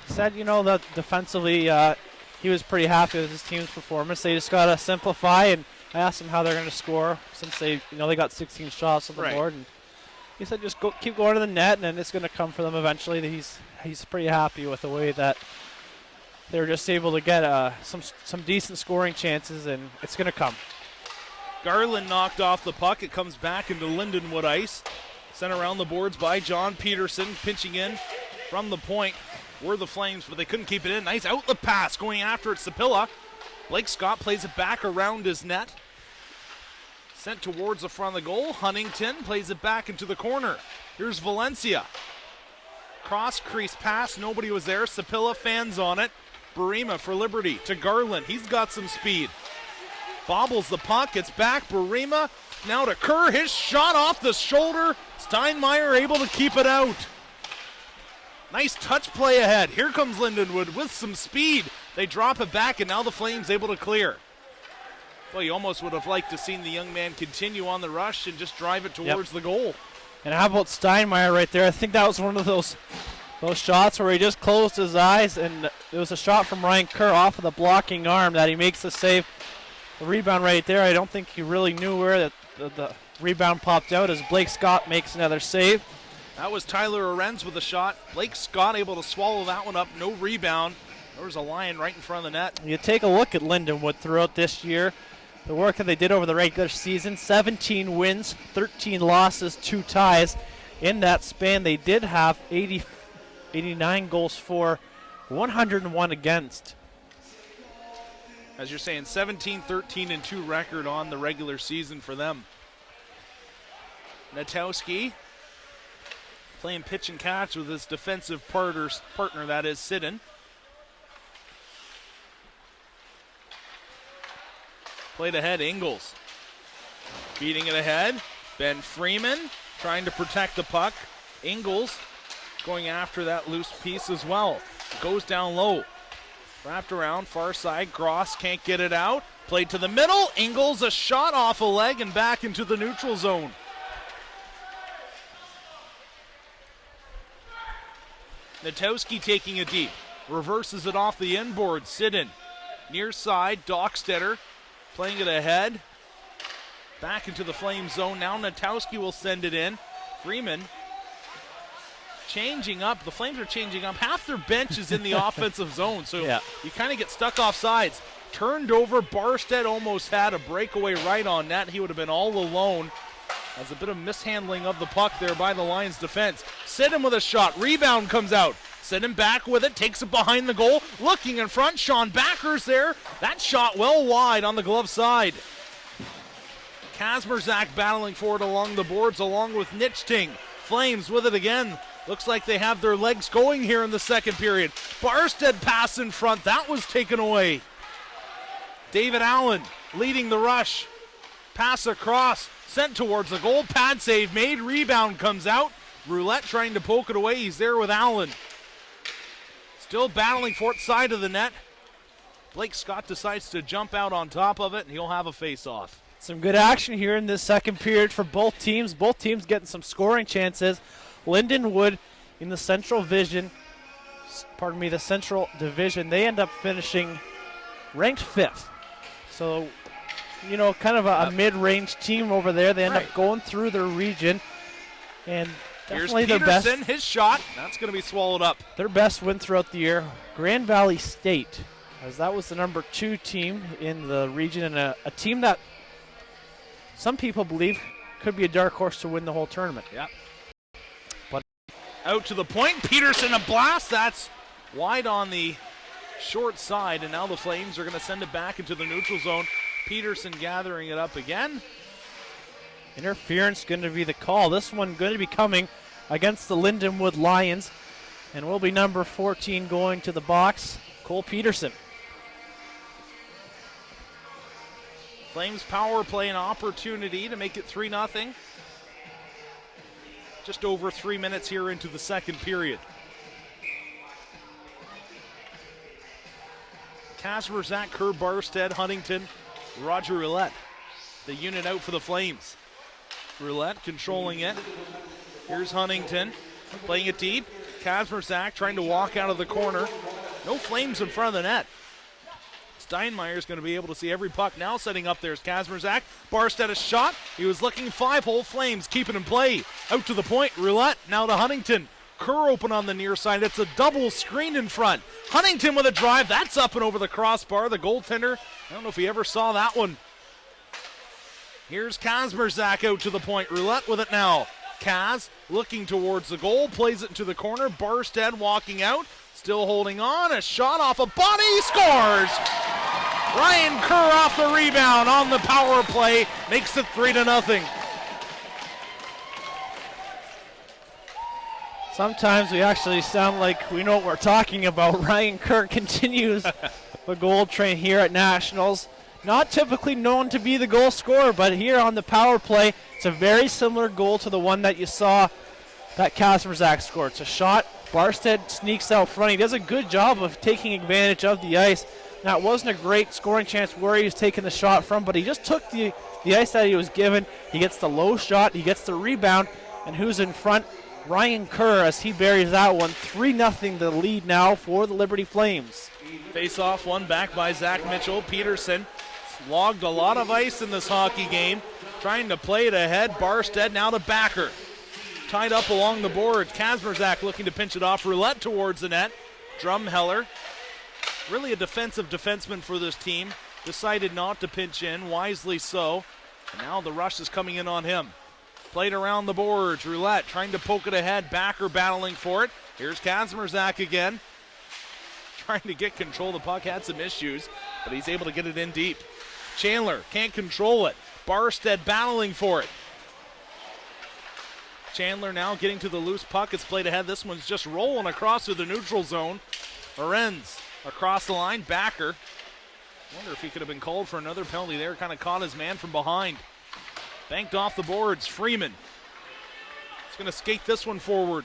Said, that defensively he was pretty happy with his team's performance. They just got to simplify, and I asked him how they're going to score since they got 16 shots on the Right. board. And he said just keep going to the net, and then it's going to come for them eventually. He's pretty happy with the way that they were just able to get some decent scoring chances, and it's going to come. Garland knocked off the puck. It comes back into Lindenwood ice. Sent around the boards by John Peterson, pinching in from the point. Were the Flames, but they couldn't keep it in. Nice outlet pass going after it. Sapilla. Blake Scott plays it back around his net. Sent towards the front of the goal. Huntington plays it back into the corner. Here's Valencia. Cross crease pass. Nobody was there. Sapilla fans on it. Barima for Liberty to Garland. He's got some speed. Bobbles the puck. It's back. Barima. Now to Kerr. His shot off the shoulder. Steinmeier able to keep it out. Nice touch play ahead. Here comes Lindenwood with some speed. They drop it back, and now the Flames able to clear. Well, you almost would have liked to seen the young man continue on the rush and just drive it towards the goal. And how about Steinmeier right there? I think that was one of those shots where he just closed his eyes, and it was a shot from Ryan Kerr off of the blocking arm that he makes the save. The rebound right there, I don't think he really knew where the rebound popped out as Blake Scott makes another save. That was Tyler Arenz with a shot. Blake Scott able to swallow that one up. No rebound. There was a Lion right in front of the net. You take a look at Lindenwood throughout this year. The work that they did over the regular season, 17 wins, 13 losses, 2 ties. In that span, they did have 89 goals for, 101 against. As you're saying, 17, 13, and 2 record on the regular season for them. Natowski playing pitch and catch with his defensive partner, that is Sidden. Played ahead, Ingles. Beating it ahead. Ben Freeman trying to protect the puck. Ingles going after that loose piece as well. Goes down low. Wrapped around, far side. Gross can't get it out. Played to the middle. Ingles a shot off a leg and back into the neutral zone. Natowski taking it deep. Reverses it off the inboard. Sidden. Near side. Dockstetter playing it ahead. Back into the Flame zone. Now Natowski will send it in. Freeman changing up. The Flames are changing up. Half their bench is in the offensive zone, so you kind of get stuck off sides. Turned over. Barstead almost had a breakaway right on net. He would have been all alone. As a bit of mishandling of the puck there by the Lions defense. Sidden with a shot. Rebound comes out. Sidden back with it. Takes it behind the goal. Looking in front. Sean Backer's there. That shot well wide on the glove side. Kazmerzak battling for it along the boards along with Nichting. Flames with it again. Looks like they have their legs going here in the second period. Barstead pass in front. That was taken away. David Allen leading the rush. Pass across. Sent towards the goal. Pad save made. Rebound comes out. Roulette trying to poke it away. He's there with Allen. Still battling for it side of the net. Blake Scott decides to jump out on top of it, and he'll have a face-off. Some good action here in this second period for both teams. Both teams getting some scoring chances. Lindenwood in the Central Vision the Central Division. They end up finishing ranked 5th. So, kind of a mid-range team over there. They end up going through their region. And definitely Here's their Peterson, best. his shot. That's going to be swallowed up. Their best win throughout the year. Grand Valley State, as that was the number 2 team in the region, and a team that some people believe could be a dark horse to win the whole tournament. Yeah. But out to the point. Peterson, a blast. That's wide on the short side, and now the Flames are going to send it back into the neutral zone. Peterson gathering it up again. Interference going to be the call. This one going to be coming against the Lindenwood Lions, and will be number 14 going to the box, Cole Peterson. Flames power play an opportunity to make it 3-0. Just over 3 minutes here into the second period. Casper, Zach, Kerr, Barstead, Huntington, Roger Roulette. The unit out for the Flames. Roulette controlling it. Here's Huntington playing it deep. Casper, Zach trying to walk out of the corner. No Flames in front of the net. Steinmeier's going to be able to see every puck now. Setting up there's Kazmierzak. Barstead a shot. He was looking 5-hole. Flames keep it in play. Out to the point. Roulette now to Huntington. Kerr open on the near side. It's a double screen in front. Huntington with a drive. That's up and over the crossbar. The goaltender, I don't know if he ever saw that one. Here's Kazmierzak out to the point. Roulette with it now. Kaz looking towards the goal. Plays it into the corner. Barstead walking out. Still holding on. A shot off a body. Scores! Ryan Kerr off the rebound on the power play. Makes it 3-0. Sometimes we actually sound like we know what we're talking about. Ryan Kerr continues the goal train here at Nationals. Not typically known to be the goal scorer, but here on the power play, it's a very similar goal to the one that you saw that Kazmierzak scored. It's a shot. Barstead sneaks out front. He does a good job of taking advantage of the ice. Now, it wasn't a great scoring chance where he was taking the shot from, but he just took the ice that he was given. He gets the low shot. He gets the rebound. And who's in front? Ryan Kerr, as he buries that one. 3-0 the lead now for the Liberty Flames. Face-off one back by Zach Mitchell. Peterson logged a lot of ice in this hockey game. Trying to play it ahead. Barstead now to Backer. Tied up along the boards. Kazmierzak looking to pinch it off. Roulette towards the net. Drumheller, really a defensive defenseman for this team, decided not to pinch in, wisely so. And now the rush is coming in on him. Played around the boards. Roulette trying to poke it ahead. Backer battling for it. Here's Kazmierzak again. Trying to get control. The puck had some issues, but he's able to get it in deep. Chandler can't control it. Barstead battling for it. Chandler now getting to the loose puck. It's played ahead. This one's just rolling across through the neutral zone. Lorenz across the line. Backer. Wonder if he could have been called for another penalty there. Kind of caught his man from behind. Banked off the boards. Freeman. He's going to skate this one forward.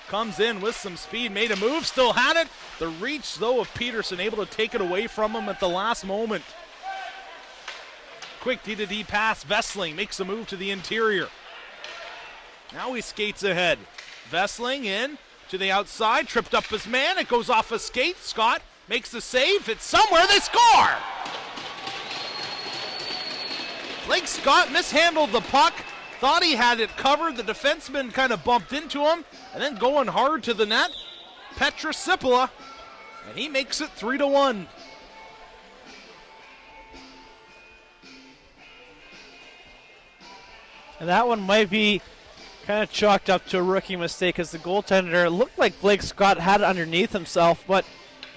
Comes in with some speed. Made a move. Still had it. The reach, though, of Peterson able to take it away from him at the last moment. Quick D-to-D pass. Vesling makes a move to the interior. Now he skates ahead. Vesling in to the outside. Tripped up his man. It goes off a skate. Scott makes the save. It's somewhere. They score! Blake Scott mishandled the puck. Thought he had it covered. The defenseman kind of bumped into him. And then going hard to the net. Petra Sipola. And he makes it 3-1. And that one might be kind of chalked up to a rookie mistake, as the goaltender looked like Blake Scott had it underneath himself, but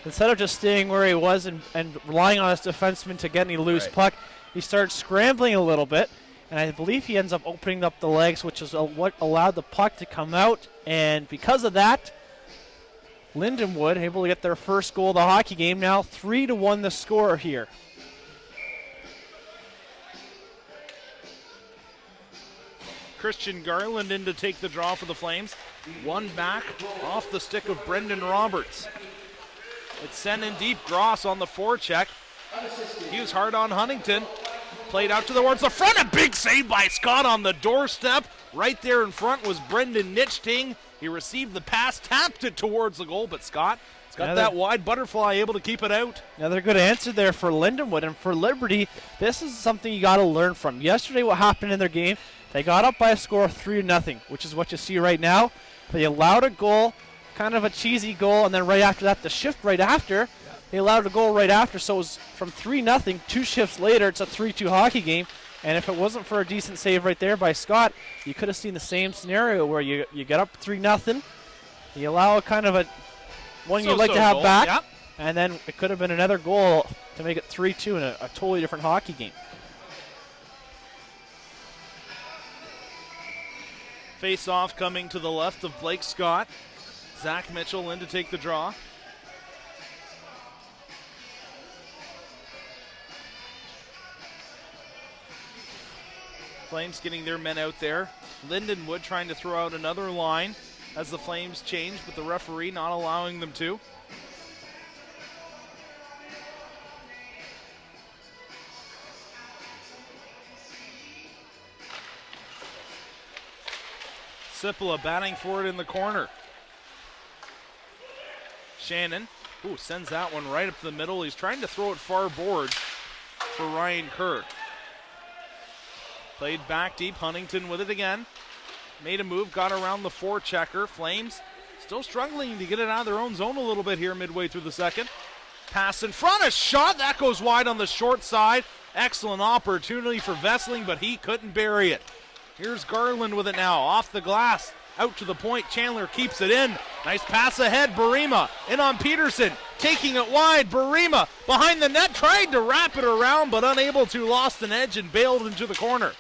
instead of just staying where he was and relying on his defenseman to get any loose puck, he starts scrambling a little bit, and I believe he ends up opening up the legs, which is what allowed the puck to come out, and because of that, Lindenwood able to get their first goal of the hockey game. Now 3-1 the score here. Christian Garland in to take the draw for the Flames. One back off the stick of Brendan Roberts. It's sent in deep. Gross on the forecheck. He was hard on Huntington. Played out towards the front. A big save by Scott on the doorstep. Right there in front was Brendan Nichting. He received the pass, tapped it towards the goal, but Scott's got Yeah, that wide butterfly, able to keep it out. Another good answer there for Lindenwood. And for Liberty, this is something you got to learn from. Yesterday, what happened in their game, they got up by a score of 3-0, which is what you see right now. They allowed a goal, kind of a cheesy goal, and then right after that, the shift right after, they allowed a goal right after. So it was from 3-0, 2 shifts later, it's a 3-2 hockey game. And if it wasn't for a decent save right there by Scott, you could have seen the same scenario where you get up 3-0, you allow kind of a one you'd like to have goal, back, yep. and then it could have been another goal to make it 3-2 in a totally different hockey game. Face off coming to the left of Blake Scott. Zach Mitchell in to take the draw. Flames getting their men out there. Lindenwood trying to throw out another line as the Flames change, but the referee not allowing them to. Sipila batting for it in the corner. Shannon, sends that one right up the middle. He's trying to throw it far boards for Ryan Kerr. Played back deep, Huntington with it again. Made a move, got around the forechecker. Flames still struggling to get it out of their own zone a little bit here midway through the second. Pass in front, a shot, that goes wide on the short side. Excellent opportunity for Vesling, but he couldn't bury it. Here's Garland with it now, off the glass, out to the point. Chandler keeps it in. Nice pass ahead, Barima in on Peterson, taking it wide. Barima behind the net, tried to wrap it around, but unable to, lost an edge and bailed into the corner.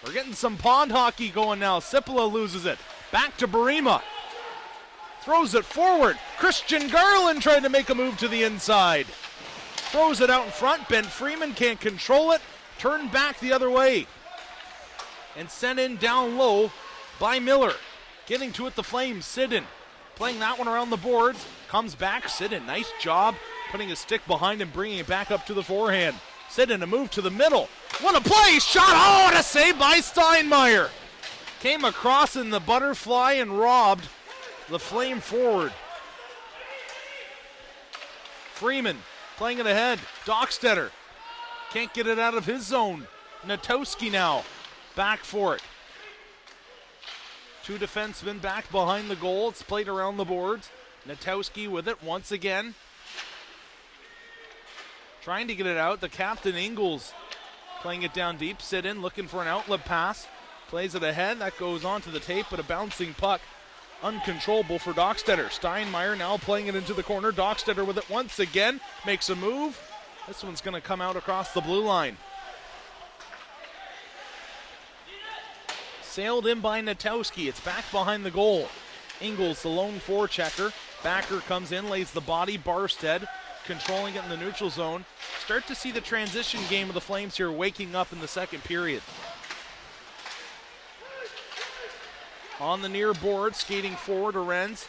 We're getting some pond hockey going now. Sipila loses it. Back to Barima. Throws it forward. Christian Garland trying to make a move to the inside. Throws it out in front. Ben Freeman can't control it. Turned back the other way. And sent in down low by Miller. Getting to it, the Flames. Sidden playing that one around the boards. Comes back. Sidden, nice job putting his stick behind him, bringing it back up to the forehand. Sidden, a move to the middle. What a play! Shot! Oh, what a save by Steinmeier! Came across in the butterfly and robbed the Flame forward. Freeman playing it ahead. Dockstetter can't get it out of his zone. Natowski now back for it. 2 defensemen back behind the goal. It's played around the boards. Natowski with it once again. Trying to get it out. The captain, Ingles, playing it down deep. Sit in, looking for an outlet pass. Plays it ahead. That goes onto the tape, but a bouncing puck. Uncontrollable for Dockstetter. Steinmeier now playing it into the corner. Dockstetter with it once again. Makes a move. This one's going to come out across the blue line. Sailed in by Natowski. It's back behind the goal. Ingles, the lone forechecker. Backer comes in, lays the body. Barstead controlling it in the neutral zone. Start to see the transition game of the Flames here waking up in the second period. On the near board, skating forward, Arends.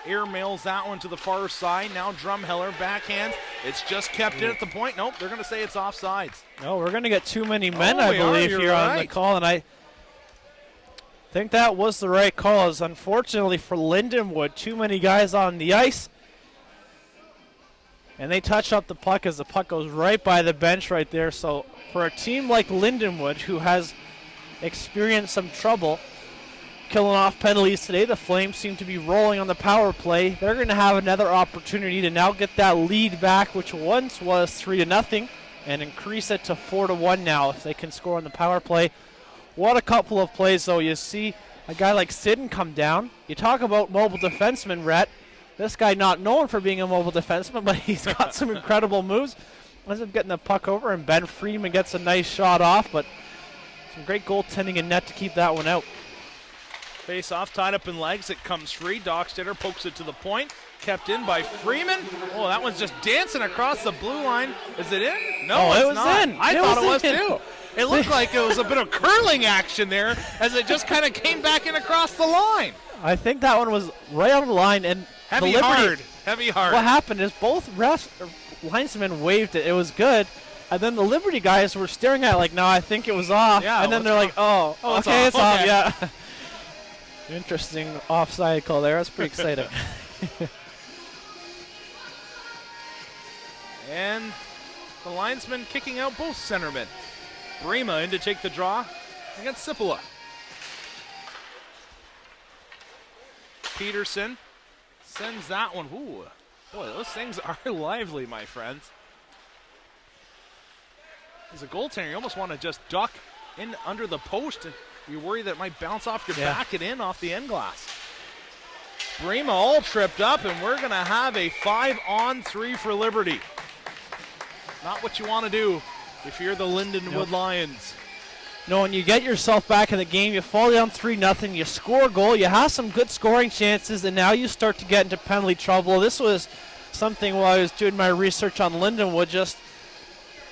Airmails that one to the far side. Now Drumheller, backhand. It's just kept in at the point. Nope, they're going to say it's offsides. No, we're going to get too many men, I believe, here on the call, and I think that was the right call. As unfortunately for Lindenwood, too many guys on the ice. And they touch up the puck as the puck goes right by the bench right there. So for a team like Lindenwood, who has experienced some trouble killing off penalties today, the Flames seem to be rolling on the power play. They're going to have another opportunity to now get that lead back, which once was 3-0, and increase it to 4-1 now if they can score on the power play. What a couple of plays, though. You see a guy like Sidden come down. You talk about mobile defenseman, Rhett. This guy not known for being a mobile defenseman, but he's got some incredible moves. Ends up getting the puck over, and Ben Freeman gets a nice shot off, but some great goaltending in net to keep that one out. Face off, tied up in legs. It comes free. Dockstetter pokes it to the point. Kept in by Freeman. Oh, that one's just dancing across the blue line. Is it in? No, it it's was not. in. I thought it was too. It looked like it was a bit of curling action there as it just kind of came back in across the line. I think that one was right on the line, and Heavy hard. What happened is both linesmen waved it. It was good. And then the Liberty guys were staring at it like, no, I think it was off. Yeah, and then they're like, oh, okay, it's off, yeah. Interesting offside call there. That's pretty exciting. And the linesman kicking out both centermen. Brema in to take the draw against Sipola. Peterson sends that one. Ooh, boy, those things are lively, my friends. As a goaltender, you almost want to just duck in under the post, and you worry that it might bounce off your back and in off the end glass. Brema all tripped up, and we're going to have a 5-on-3 for Liberty. Not what you want to do if you're the Lindenwood Lions. No, when you get yourself back in the game, you fall down 3-0, you score a goal, you have some good scoring chances, and now you start to get into penalty trouble. This was something while I was doing my research on Lindenwood, just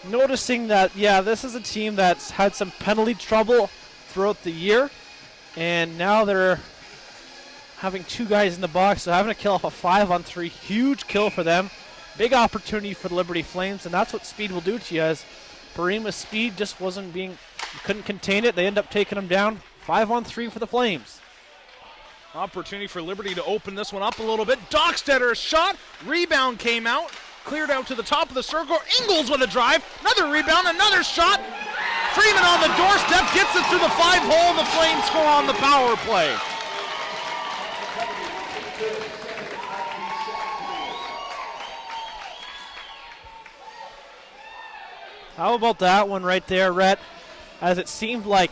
noticing that, this is a team that's had some penalty trouble throughout the year, and now they're having 2 guys in the box, so having to kill off a 5-on-3, huge kill for them. Big opportunity for the Liberty Flames, and that's what speed will do to you, as Brema's speed just wasn't being, you couldn't contain it. They end up taking them down. 5-on-3 for the Flames. Opportunity for Liberty to open this one up a little bit. Dockstedter's shot, rebound came out, cleared out to the top of the circle. Ingles with a drive, another rebound, another shot. Freeman on the doorstep, gets it through the 5-hole. The Flames score on the power play. How about that one right there, Rhett? As it seemed like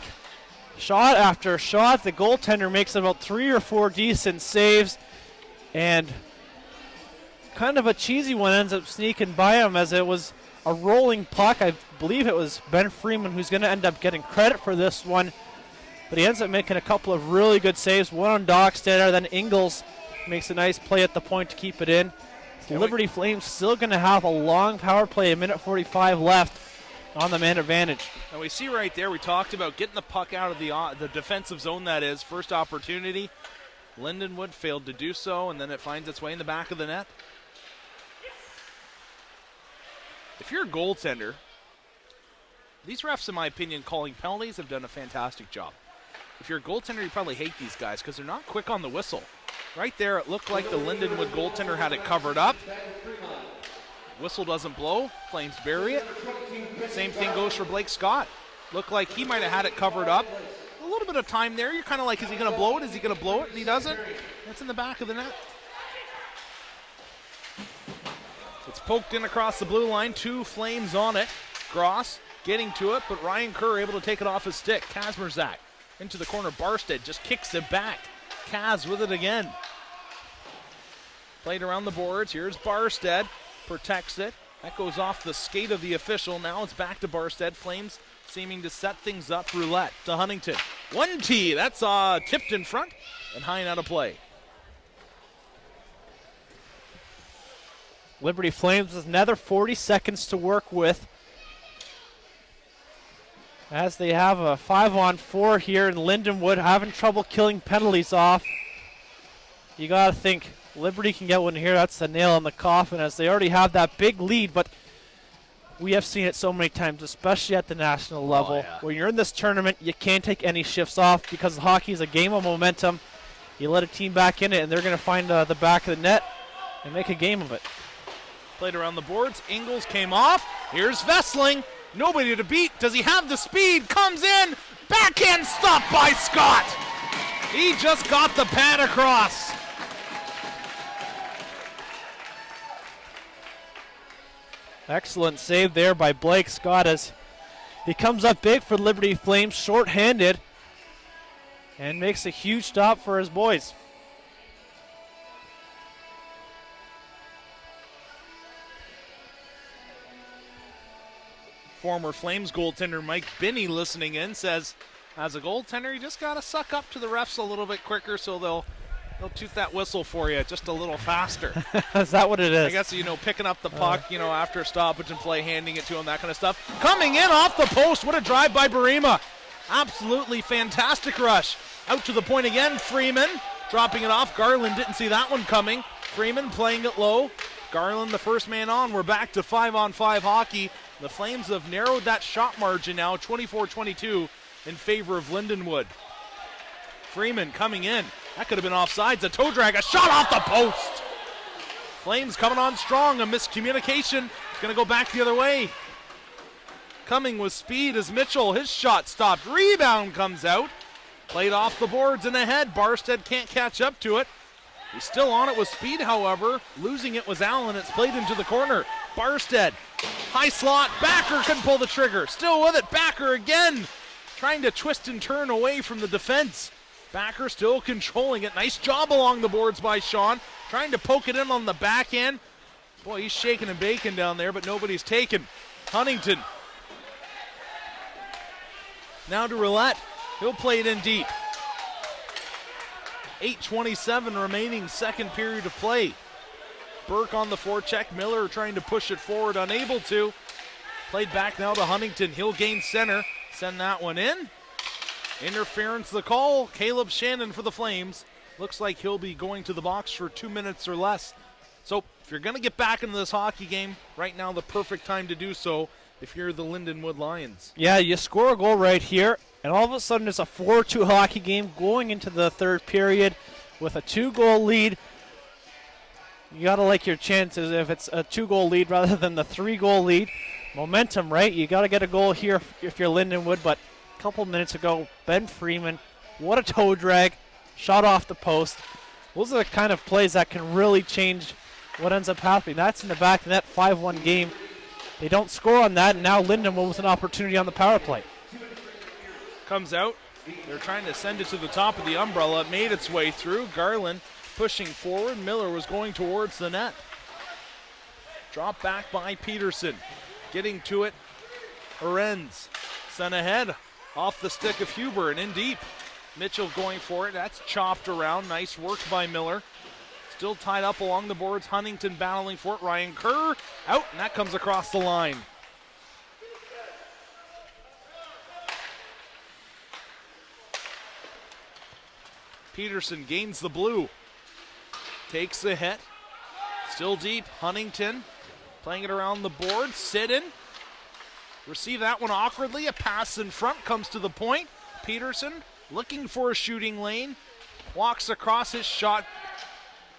shot after shot, the goaltender makes about 3 or 4 decent saves, and kind of a cheesy one ends up sneaking by him, as it was a rolling puck. I believe it was Ben Freeman who's going to end up getting credit for this one, but he ends up making a couple of really good saves, one on Dockstetter, then Ingles makes a nice play at the point to keep it in. The Liberty Flames still going to have a long power play, 1:45 left on the man advantage. And we see right there, we talked about getting the puck out of the defensive zone, that is. First opportunity. Lindenwood failed to do so, and then it finds its way in the back of the net. If you're a goaltender, these refs, in my opinion, calling penalties have done a fantastic job. If you're a goaltender, you probably hate these guys because they're not quick on the whistle. Right there, it looked like the Lindenwood goaltender had it covered up. Whistle doesn't blow, Flames bury it. Same thing goes for Blake Scott. Looked like he might have had it covered up. A little bit of time there. You're kind of like, is he going to blow it? Is he going to blow it? And he doesn't. That's in the back of the net. It's poked in across the blue line. 2 Flames on it. Gross getting to it, but Ryan Kerr able to take it off his stick. Kazmerzak into the corner. Barstead just kicks it back. Kaz with it again. Played around the boards. Here's Barstead. Protects it. That goes off the skate of the official. Now it's back to Barstead. Flames seeming to set things up. Roulette to Huntington. 1T. That's tipped in front and high and out of play. Liberty Flames with another 40 seconds to work with, as they have a 5-on-4 here in Lindenwood, having trouble killing penalties off. You got to think Liberty can get one here. That's the nail in the coffin, as they already have that big lead, but we have seen it so many times, especially at the national level. When you're in this tournament, you can't take any shifts off because hockey is a game of momentum. You let a team back in it, and they're going to find the back of the net and make a game of it. Played around the boards. Ingles came off. Here's Vesling. Nobody to beat. Does he have the speed? Comes in. Backhand stop by Scott. He just got the pad across. Excellent save there by Blake Scott, as he comes up big for Liberty Flames, short-handed, and makes a huge stop for his boys. Former Flames goaltender Mike Binney listening in says, as a goaltender, you just got to suck up to the refs a little bit quicker so they'll toot that whistle for you just a little faster. Is that what it is? I guess, picking up the puck, after a stoppage and play, handing it to him, that kind of stuff. Coming in off the post. What a drive by Brema. Absolutely fantastic rush. Out to the point again. Freeman dropping it off. Garland didn't see that one coming. Freeman playing it low. Garland the first man on. We're back to 5-on-5 hockey. The Flames have narrowed that shot margin now, 24-22 in favor of Lindenwood. Freeman coming in. That could have been offsides. A toe drag, a shot off the post. Flames coming on strong. A miscommunication. It's going to go back the other way. Coming with speed as Mitchell. His shot stopped. Rebound comes out. Played off the boards and ahead. Barstead can't catch up to it. He's still on it with speed, however. Losing it was Allen. It's played into the corner. Barstead. High slot. Backer couldn't pull the trigger. Still with it. Backer again. Trying to twist and turn away from the defense. Backer still controlling it. Nice job along the boards by Sean. Trying to poke it in on the back end. Boy, he's shaking and baking down there, but nobody's taken. Huntington. Now to Roulette. He'll play it in deep. 8:27 remaining, second period of play. Burke on the forecheck. Miller trying to push it forward, unable to. Played back now to Huntington. He'll gain center. Send that one in. Interference the call. Caleb Shannon for the Flames. Looks like he'll be going to the box for 2 minutes or less. So if you're going to get back into this hockey game, right now the perfect time to do so if you're the Lindenwood Lions. Yeah, you score a goal right here, and all of a sudden it's a 4-2 hockey game going into the third period with a 2-goal lead. You got to like your chances if it's a 2-goal lead rather than the 3-goal lead. Momentum, right? You got to get a goal here if you're Lindenwood, but a couple minutes ago, Ben Freeman, what a toe drag, shot off the post. Those are the kind of plays that can really change what ends up happening. That's in the back of that 5-1 game. They don't score on that, and now Lindenwood with an opportunity on the power play. Comes out. They're trying to send it to the top of the umbrella. It made its way through. Garland pushing forward. Miller was going towards the net. Drop back by Peterson. Getting to it. Arends. Sent ahead. Off the stick of Huber and in deep. Mitchell going for it. That's chopped around. Nice work by Miller. Still tied up along the boards. Huntington battling for it. Ryan Kerr out, and that comes across the line. Peterson gains the blue. Takes the hit. Still deep. Huntington playing it around the board. Sidden. Receive that one awkwardly. A pass in front comes to the point. Peterson looking for a shooting lane. Walks across. His shot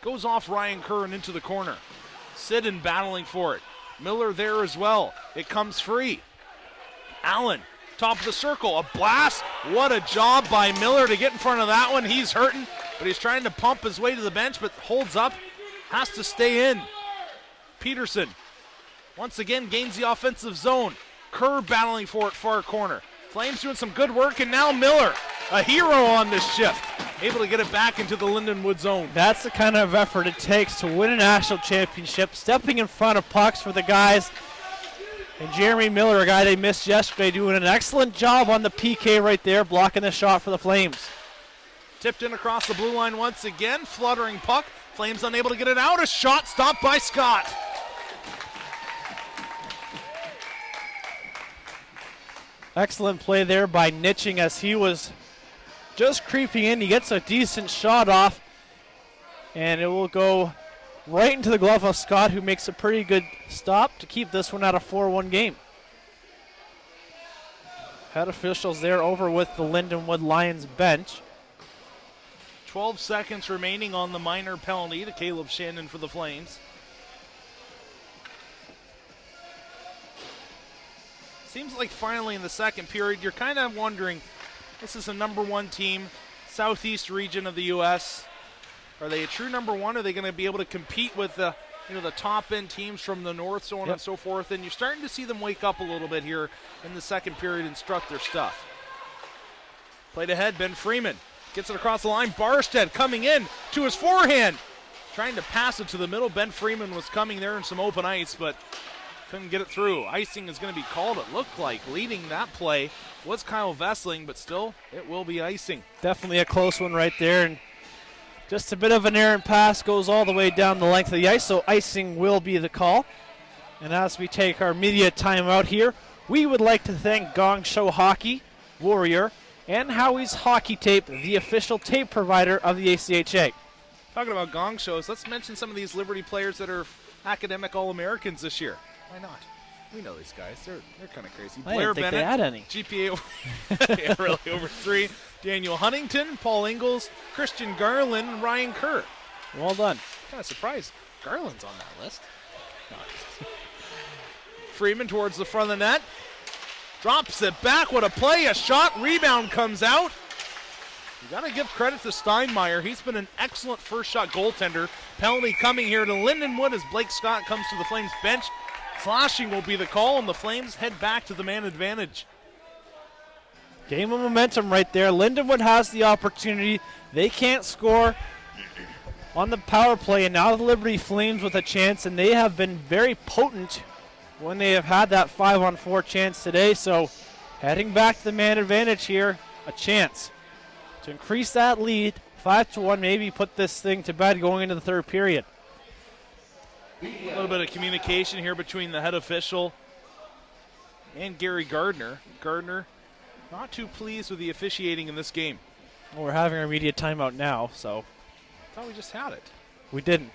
goes off Ryan Kerr and into the corner. Sidden battling for it. Miller there as well. It comes free. Allen, top of the circle. A blast. What a job by Miller to get in front of that one. He's hurting, but he's trying to pump his way to the bench, but holds up. Has to stay in. Peterson once again gains the offensive zone. Kerr battling for it far corner. Flames doing some good work, and now Miller, a hero on this shift, able to get it back into the Lindenwood zone. That's the kind of effort it takes to win a national championship, stepping in front of pucks for the guys. And Jeremy Miller, a guy they missed yesterday, doing an excellent job on the PK right there, blocking the shot for the Flames. Tipped in across the blue line once again, fluttering puck. Flames unable to get it out. A shot stopped by Scott. Excellent play there by Nitching as he was just creeping in. He gets a decent shot off, and it will go right into the glove of Scott, who makes a pretty good stop to keep this one at a 4-1 game. Head officials there over with the Lindenwood Lions bench. 12 seconds remaining on the minor penalty to Caleb Shannon for the Flames. Seems like finally in the second period, you're kind of wondering, this is a number one team, southeast region of the U.S. Are they a true number one? Are they going to be able to compete with the top end teams from the north, so on and so forth? And you're starting to see them wake up a little bit here in the second period and strut their stuff. Played ahead, Ben Freeman gets it across the line. Barstead coming in to his forehand, trying to pass it to the middle. Ben Freeman was coming there in some open ice, but couldn't get it through. Icing is going to be called, it looked like. Leading that play was Kyle Vessling, but still, it will be icing. Definitely a close one right there, and just a bit of an errant pass goes all the way down the length of the ice, so icing will be the call. And as we take our media timeout here, we would like to thank Gong Show Hockey, Warrior, and Howie's Hockey Tape, the official tape provider of the ACHA. Talking about gong shows, let's mention some of these Liberty players that are academic All-Americans this year. Why not? We know these guys. They're kind of crazy. I Blair didn't think Bennett, they had any. GPA yeah, really over 3. Daniel Huntington, Paul Ingalls, Christian Garland, and Ryan Kerr. Well done. Kind of surprised Garland's on that list. Freeman towards the front of the net. Drops it back. What a play. A shot. Rebound comes out. You got to give credit to Steinmeier. He's been an excellent first shot goaltender. Penalty coming here to Lindenwood as Blake Scott comes to the Flames bench. Slashing will be the call, and the Flames head back to the man advantage. Game of momentum right there. Lindenwood has the opportunity. They can't score on the power play, and now the Liberty Flames with a chance, and they have been very potent when they have had that 5-on-4 chance today. So heading back to the man advantage here, a chance to increase that lead 5-1, maybe put this thing to bed going into the third period. A little bit of communication here between the head official and Gary Gardner. Gardner not too pleased with the officiating in this game. Well, we're having our media timeout now, so I thought we just had it. we didn't.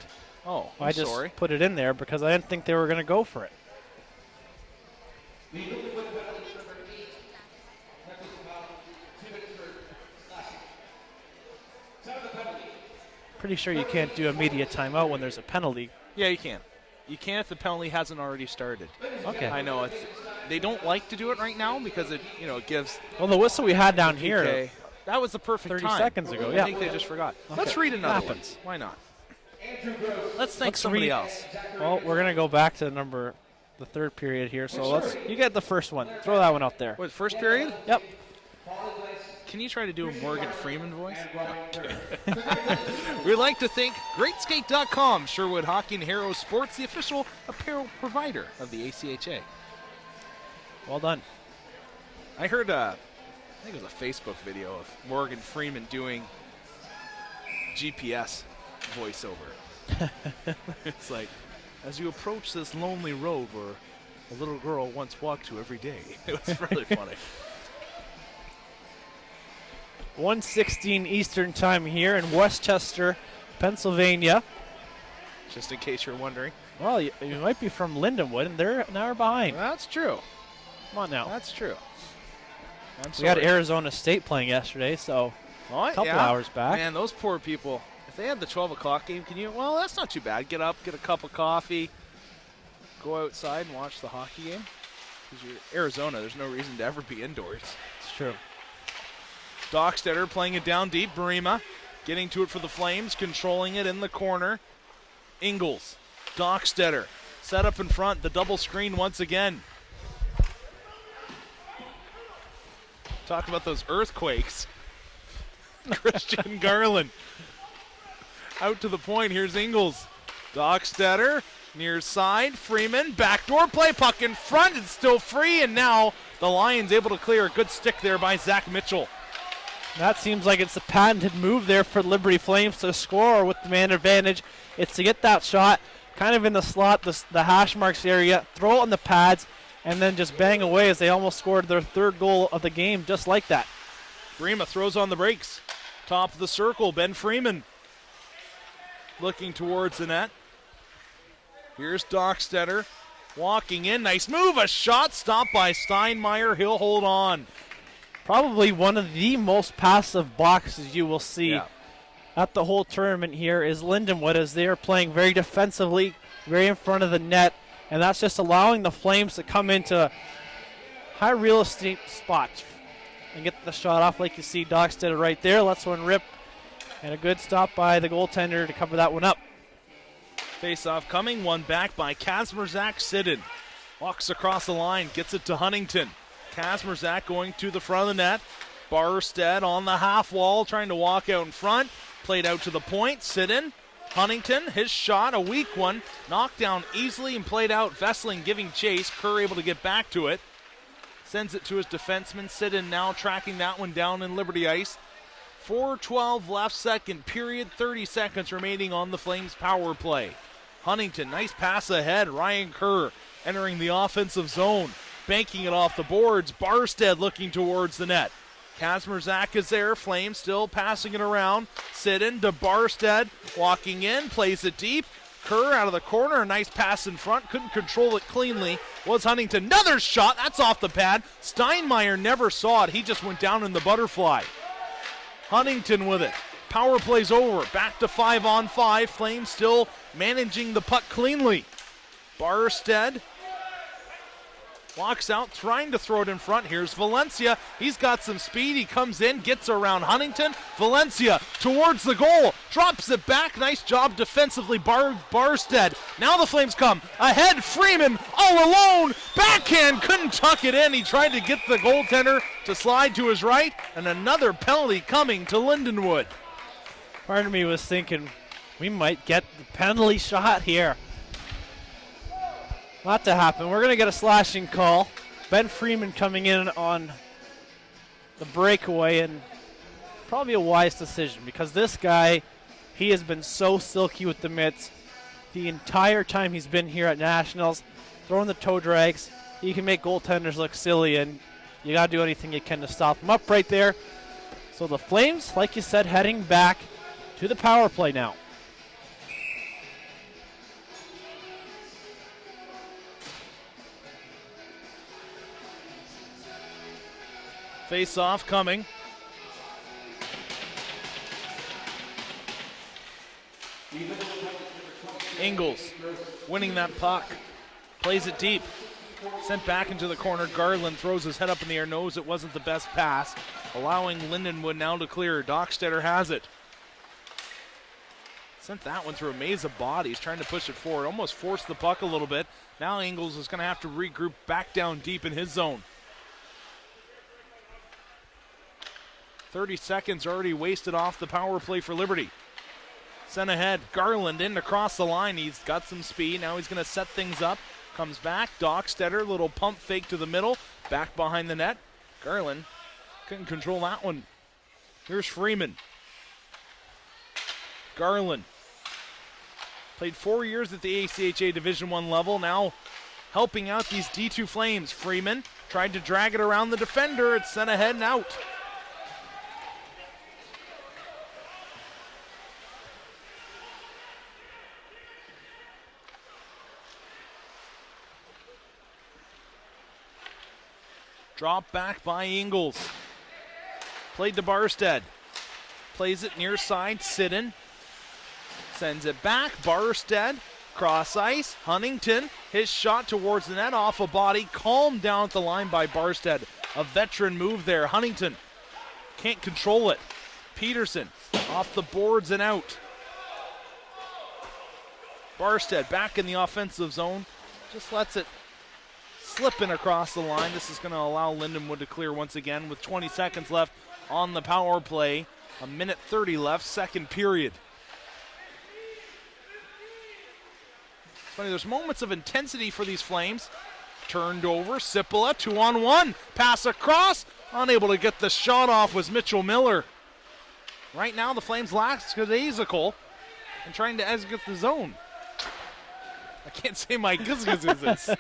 Oh, I just sorry. put it in there because I didn't think they were going to go for it. Pretty sure you can't do a media timeout when there's a penalty. Yeah, you can. You can if the penalty hasn't already started. Okay. I know they don't like to do it right now because it gives Well, the whistle we had down here, PK. That was the perfect 30 time. seconds ago, I yeah. think they just forgot. Okay. Let's read another one. Happens. Why not? Let's thank Let's somebody read- else. well, we're going to go back to the third period here. So you get the first one. Throw that one out there. What, first period? Yep. Can you try to do a Morgan Freeman voice? We'd like to thank GreatSkate.com, Sherwood Hockey and Harrow Sports, the official apparel provider of the ACHA. Well done. I heard, I think it was a Facebook video of Morgan Freeman doing GPS voiceover. It's like, as you approach this lonely road where a little girl once walked to every day. It was really funny. 1:16 Eastern time here in Westchester, Pennsylvania. Just in case you're wondering. Well, you might be from Lindenwood, and they're an hour behind. That's true. Come on now. That's true. I'm We got sorry. Arizona State playing yesterday, so Oh, a couple yeah. hours back. Man, those poor people. If they had the 12 o'clock game, well, that's not too bad. Get up, get a cup of coffee, go outside and watch the hockey game. Because you're Arizona, there's no reason to ever be indoors. It's true. Dockstetter playing it down deep. Barima getting to it for the Flames, controlling it in the corner. Ingalls, Dockstetter, set up in front, the double screen once again. Talk about those earthquakes. Christian Garland. Out to the point, here's Ingalls. Dockstetter, near side, Freeman, backdoor play, puck in front, it's still free, and now the Lions able to clear a good stick there by Zach Mitchell. That seems like it's a patented move there for Liberty Flames to score with the man advantage. It's to get that shot kind of in the slot, the hash marks area, throw it on the pads, and then just bang away as they almost scored their third goal of the game just like that. Brema throws on the brakes. Top of the circle, Ben Freeman looking towards the net. Here's Dockstetter walking in. Nice move. A shot stopped by Steinmeier. He'll hold on. Probably one of the most passive boxes you will see at the whole tournament here is Lindenwood, as they are playing very defensively, very in front of the net, and that's just allowing the Flames to come into high real estate spots and get the shot off like you see Dockstetter right there. Lets one rip, and a good stop by the goaltender to cover that one up. Face-off coming, one back by Kazmierzak Sidden. Walks across the line, gets it to Huntington. Kazmierzak going to the front of the net. Barstead on the half wall, trying to walk out in front. Played out to the point. Sidden, Huntington, his shot, a weak one. Knocked down easily and played out. Vesling giving chase. Kerr able to get back to it. Sends it to his defenseman. Sidden now tracking that one down in Liberty Ice. 4:12 left second period. 30 seconds remaining on the Flames power play. Huntington, nice pass ahead. Ryan Kerr entering the offensive zone. Banking it off the boards. Barstead looking towards the net. Kazmierzak is there. Flames still passing it around. Sidden to Barstead. Walking in. Plays it deep. Kerr out of the corner, a nice pass in front, couldn't control it cleanly. Was Huntington, another shot, that's off the pad. Steinmeier never saw it, he just went down in the butterfly. Huntington with it. Power play's over, back to 5-on-5. Flames still managing the puck cleanly. Barstead walks out, trying to throw it in front. Here's Valencia. He's got some speed. He comes in, gets around Huntington. Valencia towards the goal. Drops it back. Nice job defensively, Barstead. Now the Flames come ahead. Freeman all alone. Backhand, couldn't tuck it in. He tried to get the goaltender to slide to his right. And another penalty coming to Lindenwood. Part of me was thinking we might get the penalty shot here. Not to happen. We're going to get a slashing call. Ben Freeman coming in on the breakaway, and probably a wise decision because this guy, he has been so silky with the mitts the entire time he's been here at Nationals, throwing the toe drags. He can make goaltenders look silly, and you got to do anything you can to stop him up right there. So the Flames, like you said, heading back to the power play now. Face-off coming. Ingles winning that puck. Plays it deep. Sent back into the corner. Garland throws his head up in the air. Knows it wasn't the best pass. Allowing Lindenwood now to clear. Dockstetter has it. Sent that one through a maze of bodies. Trying to push it forward. Almost forced the puck a little bit. Now Ingles is going to have to regroup back down deep in his zone. 30 seconds already wasted off the power play for Liberty. Sent ahead, Garland in across the line. He's got some speed. Now he's going to set things up. Comes back, Dockstetter, little pump fake to the middle. Back behind the net. Garland couldn't control that one. Here's Freeman. Garland. Played 4 years at the ACHA Division I level. Now helping out these D2 Flames. Freeman tried to drag it around the defender. It's sent ahead and out. Drop back by Ingles. Played to Barstead. Plays it near side, Sidden. Sends it back, Barstead. Cross ice, Huntington. His shot towards the net off a body. Calmed down at the line by Barstead. A veteran move there. Huntington can't control it. Peterson off the boards and out. Barstead back in the offensive zone. Just lets it slipping across the line. This is going to allow Lindenwood to clear once again with 20 seconds left on the power play. A minute 30 left, second period. It's funny, there's moments of intensity for these Flames. Turned over, Sipola, 2-on-1. Pass across, unable to get the shot off was Mitchell Miller. Right now the Flames lackadaisical and trying to exit the zone. I can't say my gizgizes.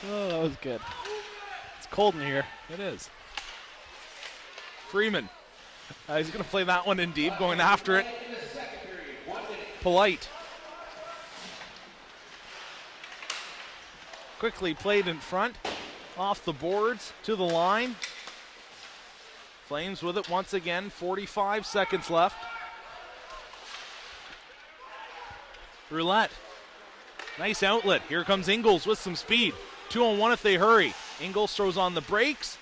Oh, that was good. It's cold in here. It is. Freeman. He's going to play that one in deep, going after it. Polite. Quickly played in front. Off the boards to the line. Flames with it once again. 45 seconds left. Roulette. Nice outlet. Here comes Ingles with some speed. 2-on-1 if they hurry. Ingles throws on the brakes.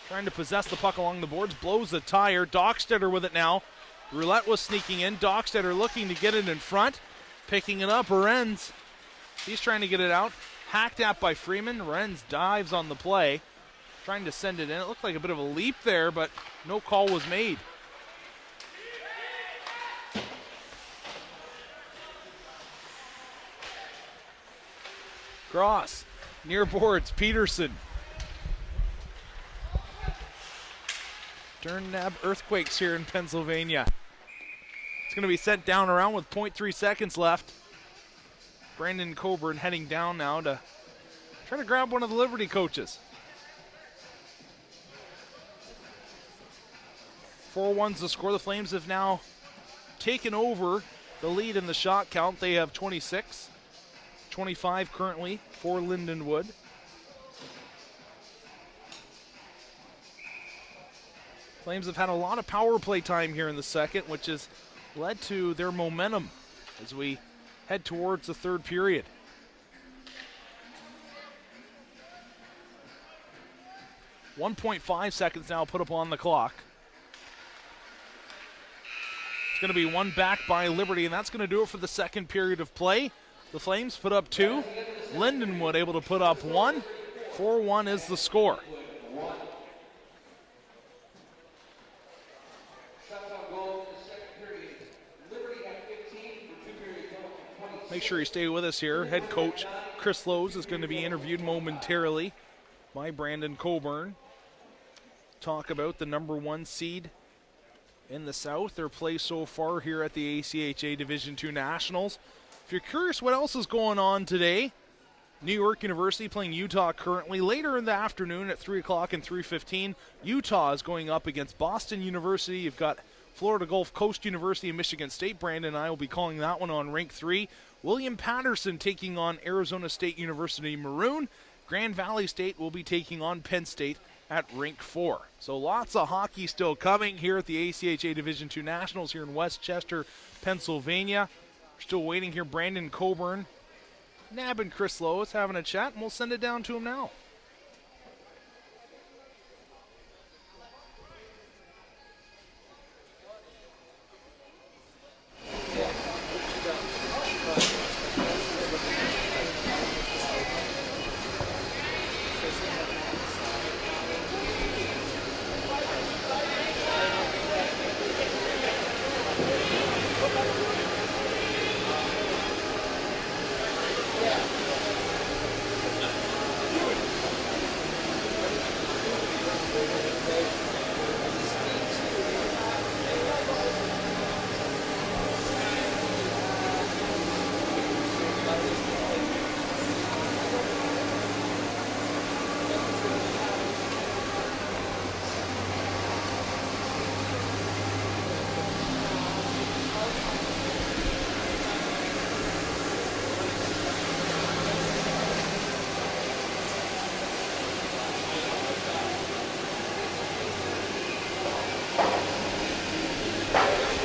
Trying to possess the puck along the boards. Blows the tire. Dockstetter with it now. Roulette was sneaking in. Dockstetter looking to get it in front. Picking it up. Renz. He's trying to get it out. Hacked at by Freeman. Renz dives on the play. Trying to send it in. It looked like a bit of a leap there, but no call was made. Cross. Near boards, Peterson. Durnab earthquakes here in Pennsylvania. It's going to be sent down around with 0.3 seconds left. Brandon Coburn heading down now to try to grab one of the Liberty coaches. 4-1's the score. The Flames have now taken over the lead in the shot count. They have 26, 25 currently for Lindenwood. Flames have had a lot of power play time here in the second, which has led to their momentum as we head towards the third period. .5 seconds now put up on the clock. It's going to be one back by Liberty, and that's going to do it for the second period of play. The Flames put up 2. Lindenwood able to put up 1. 4-1 is the score. Make sure you stay with us here. Head coach Chris Lowe's is going to be interviewed momentarily by Brandon Coburn. Talk about the number 1 seed in the South, their play so far here at the ACHA Division II Nationals. If you're curious what else is going on today, New York University playing Utah currently. Later in the afternoon at 3 o'clock and 3:15, Utah is going up against Boston University. You've got Florida Gulf Coast University and Michigan State. Brandon and I will be calling that one on Rink 3. William Patterson taking on Arizona State University Maroon. Grand Valley State will be taking on Penn State at Rink 4. So lots of hockey still coming here at the ACHA Division II Nationals here in Westchester, Pennsylvania. We're still waiting here. Brandon Coburn nabbing Chris Lowe's, having a chat, and we'll send it down to him now.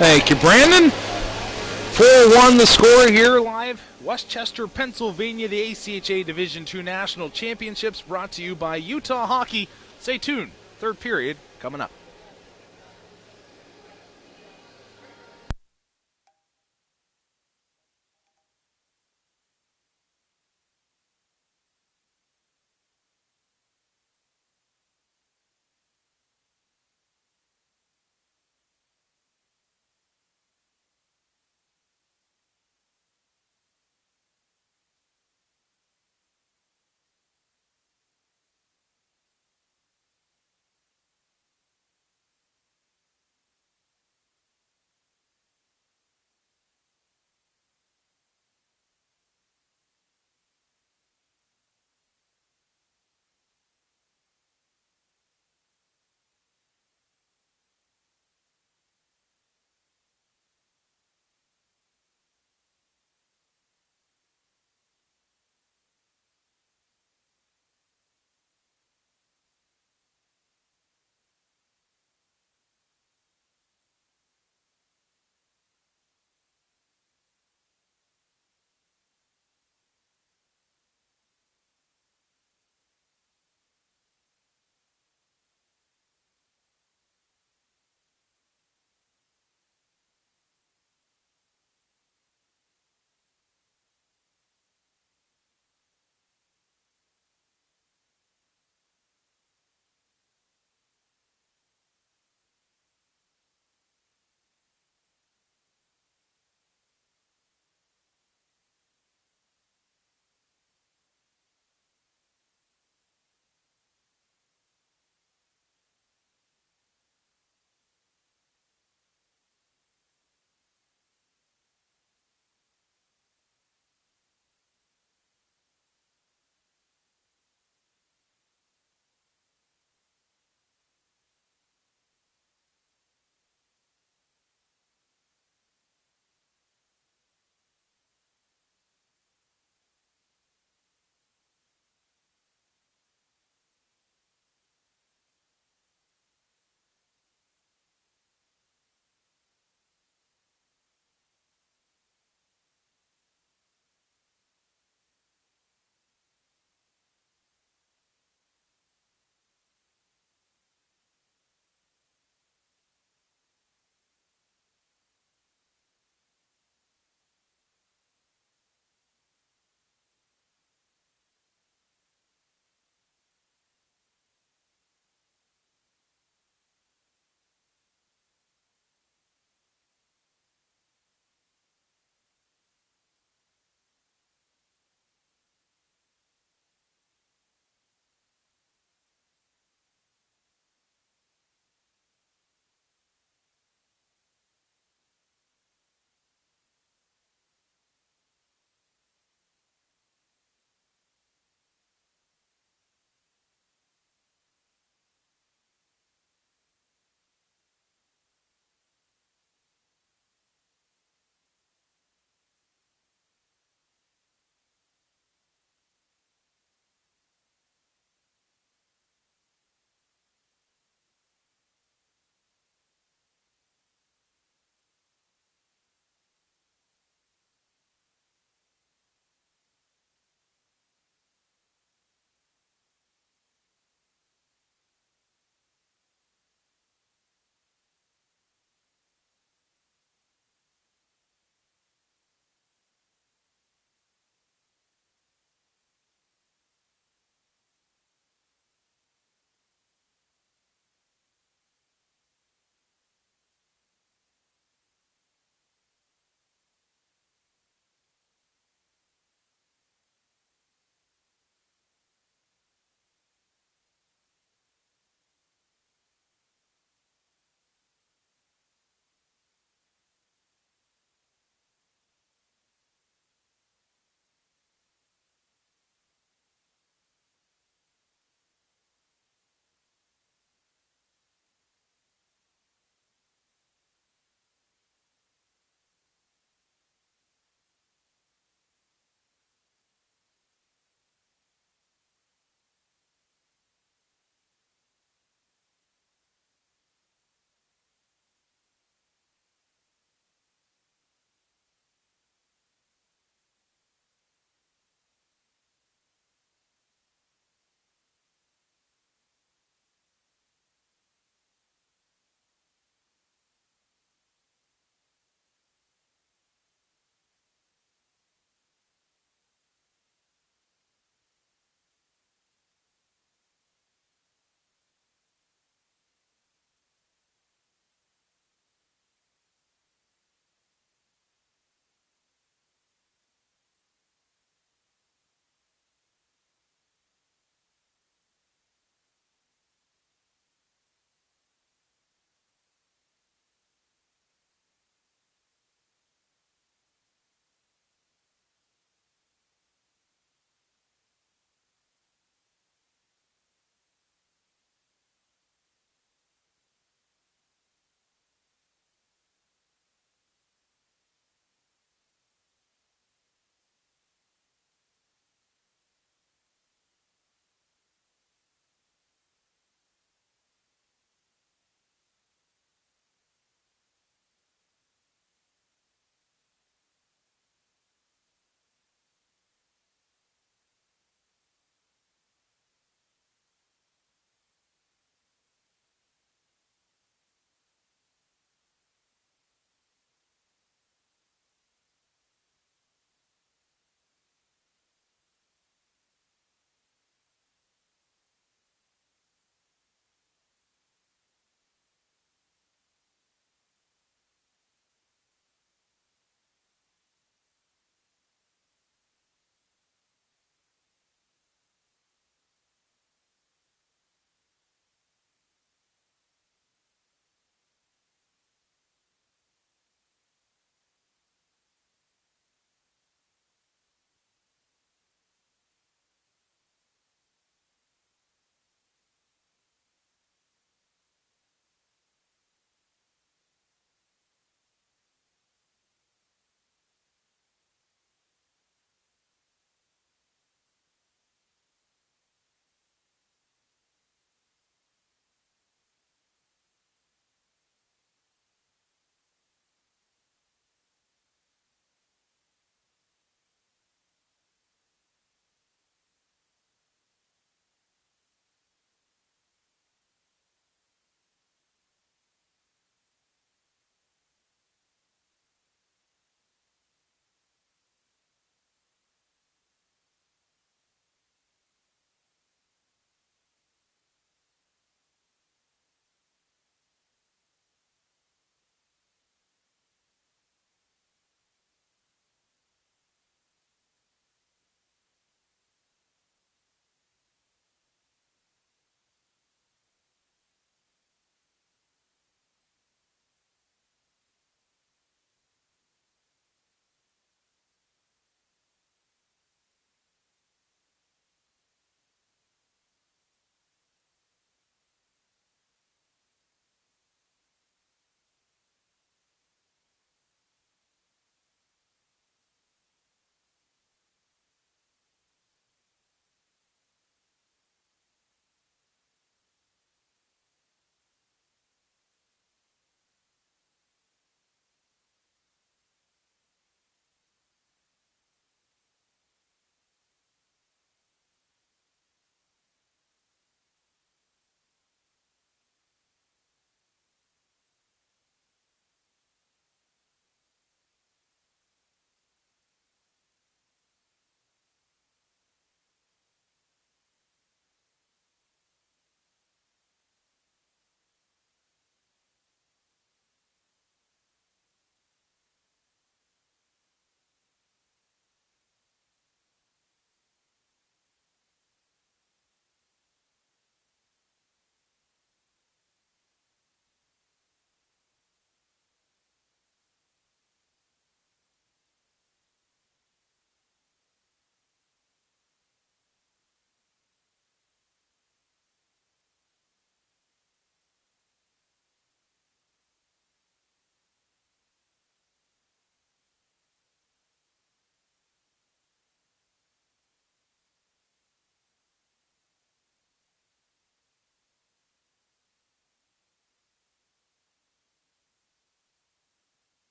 Thank you, Brandon. 4-1 the score here live. Westchester, Pennsylvania, the ACHA Division II National Championships brought to you by Utah Hockey. Stay tuned. Third period coming up.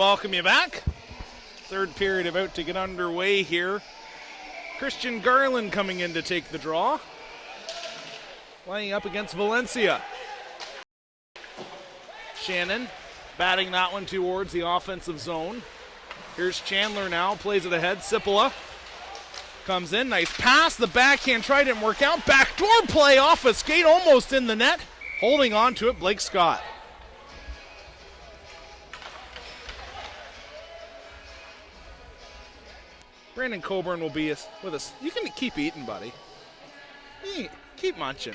welcome you back. Third period about to get underway here. Christian Garland coming in to take the draw. Playing up against Valencia. Shannon batting that one towards the offensive zone. Here's Chandler now, plays it ahead. Sipola comes in, nice pass. The backhand try didn't work out. Backdoor play off a skate, almost in the net. Holding on to it, Blake Scott. Brandon Coburn will be with us. You can keep eating, buddy. Keep munching.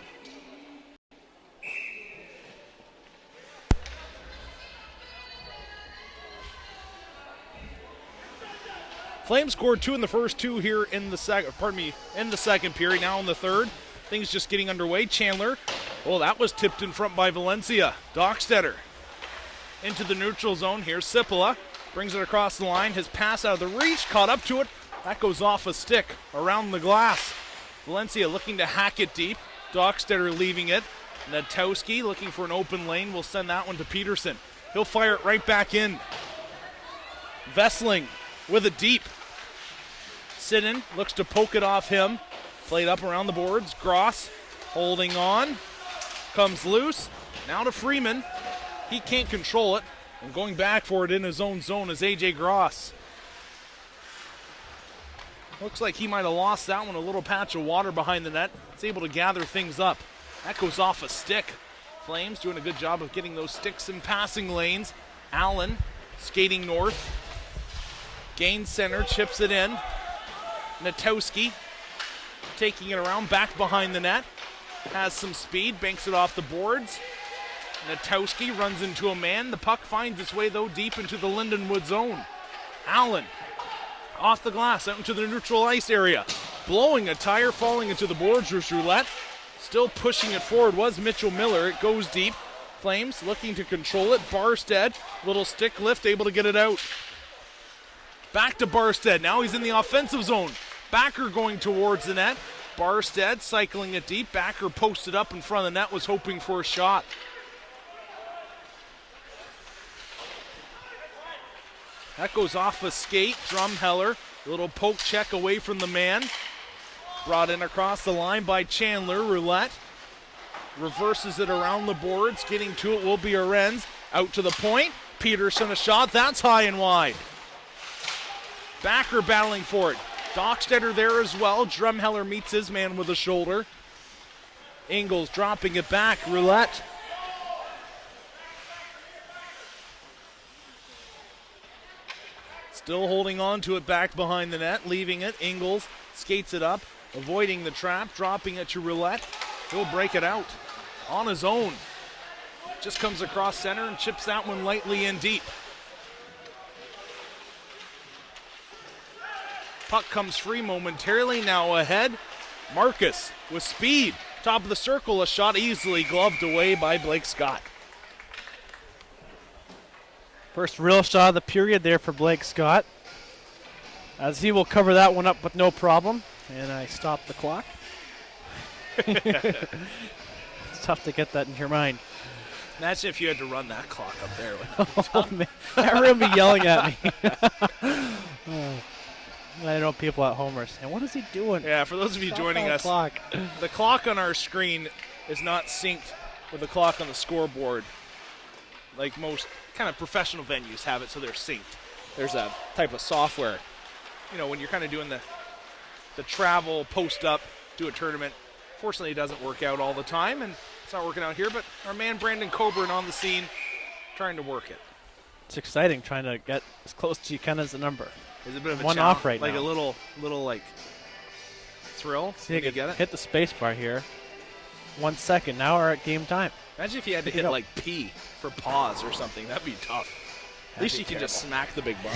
Flames scored 2 in the first 2 here in the second period. Now in the third, things just getting underway. Chandler, oh, that was tipped in front by Valencia. Dockstetter into the neutral zone. Here's Sipola, brings it across the line. His pass out of the reach, caught up to it. That goes off a stick around the glass. Valencia looking to hack it deep. Dockstetter leaving it. Natowski looking for an open lane. Will send that one to Peterson. He'll fire it right back in. Vesling with it deep. Sidden looks to poke it off him. Played up around the boards. Gross holding on. Comes loose. Now to Freeman. He can't control it. And going back for it in his own zone is AJ Gross. Looks like he might have lost that one. A little patch of water behind the net. It's able to gather things up. That goes off a stick. Flames doing a good job of getting those sticks in passing lanes. Allen skating north. Gains center, chips it in. Natowski taking it around, back behind the net. Has some speed, banks it off the boards. Natowski runs into a man. The puck finds its way, though, deep into the Lindenwood zone. Allen off the glass, out into the neutral ice area. Blowing a tire, falling into the boards. Roulette still pushing it forward was Mitchell Miller. It goes deep. Flames looking to control it. Barstead, little stick lift, able to get it out. Back to Barstead. Now he's in the offensive zone. Backer going towards the net. Barstead cycling it deep. Backer posted up in front of the net, was hoping for a shot. That goes off a skate. Drumheller, a little poke check away from the man. Brought in across the line by Chandler. Roulette reverses it around the boards. Getting to it will be Arenz. Out to the point. Peterson a shot. That's high and wide. Backer battling for it. Dockstetter there as well. Drumheller meets his man with a shoulder. Ingles dropping it back. Roulette. Still holding on to it back behind the net, leaving it. Ingles skates it up, avoiding the trap, dropping it to Roulette. He'll break it out on his own. Just comes across center and chips that one lightly in deep. Puck comes free momentarily, now ahead. Marcus with speed, top of the circle, a shot easily gloved away by Blake Scott. First real shot of the period there for Blake Scott, as he will cover that one up with no problem. And I stop the clock. It's tough to get that in your mind. Imagine if you had to run that clock up there. Oh, man. Everyone would be yelling at me. Oh. I know people at home are saying, what is he doing? Yeah, for those of you joining us, the clock on our screen is not synced with the clock on the scoreboard. Like most kind of professional venues have it, so they're synced. There's a type of software, you know, when you're kind of doing the travel, post up, do a tournament. Fortunately, it doesn't work out all the time, and it's not working out here, but our man Brandon Coburn on the scene trying to work it. It's exciting trying to get as close to you can as the number. It's a bit of a one challenge, off right like now. a little like thrill. See, you get it? Hit the space bar here. 1 second. Now we're at game time. Imagine if you had to hit like P for pause or something. That'd be tough. At least you can just smack the big bar.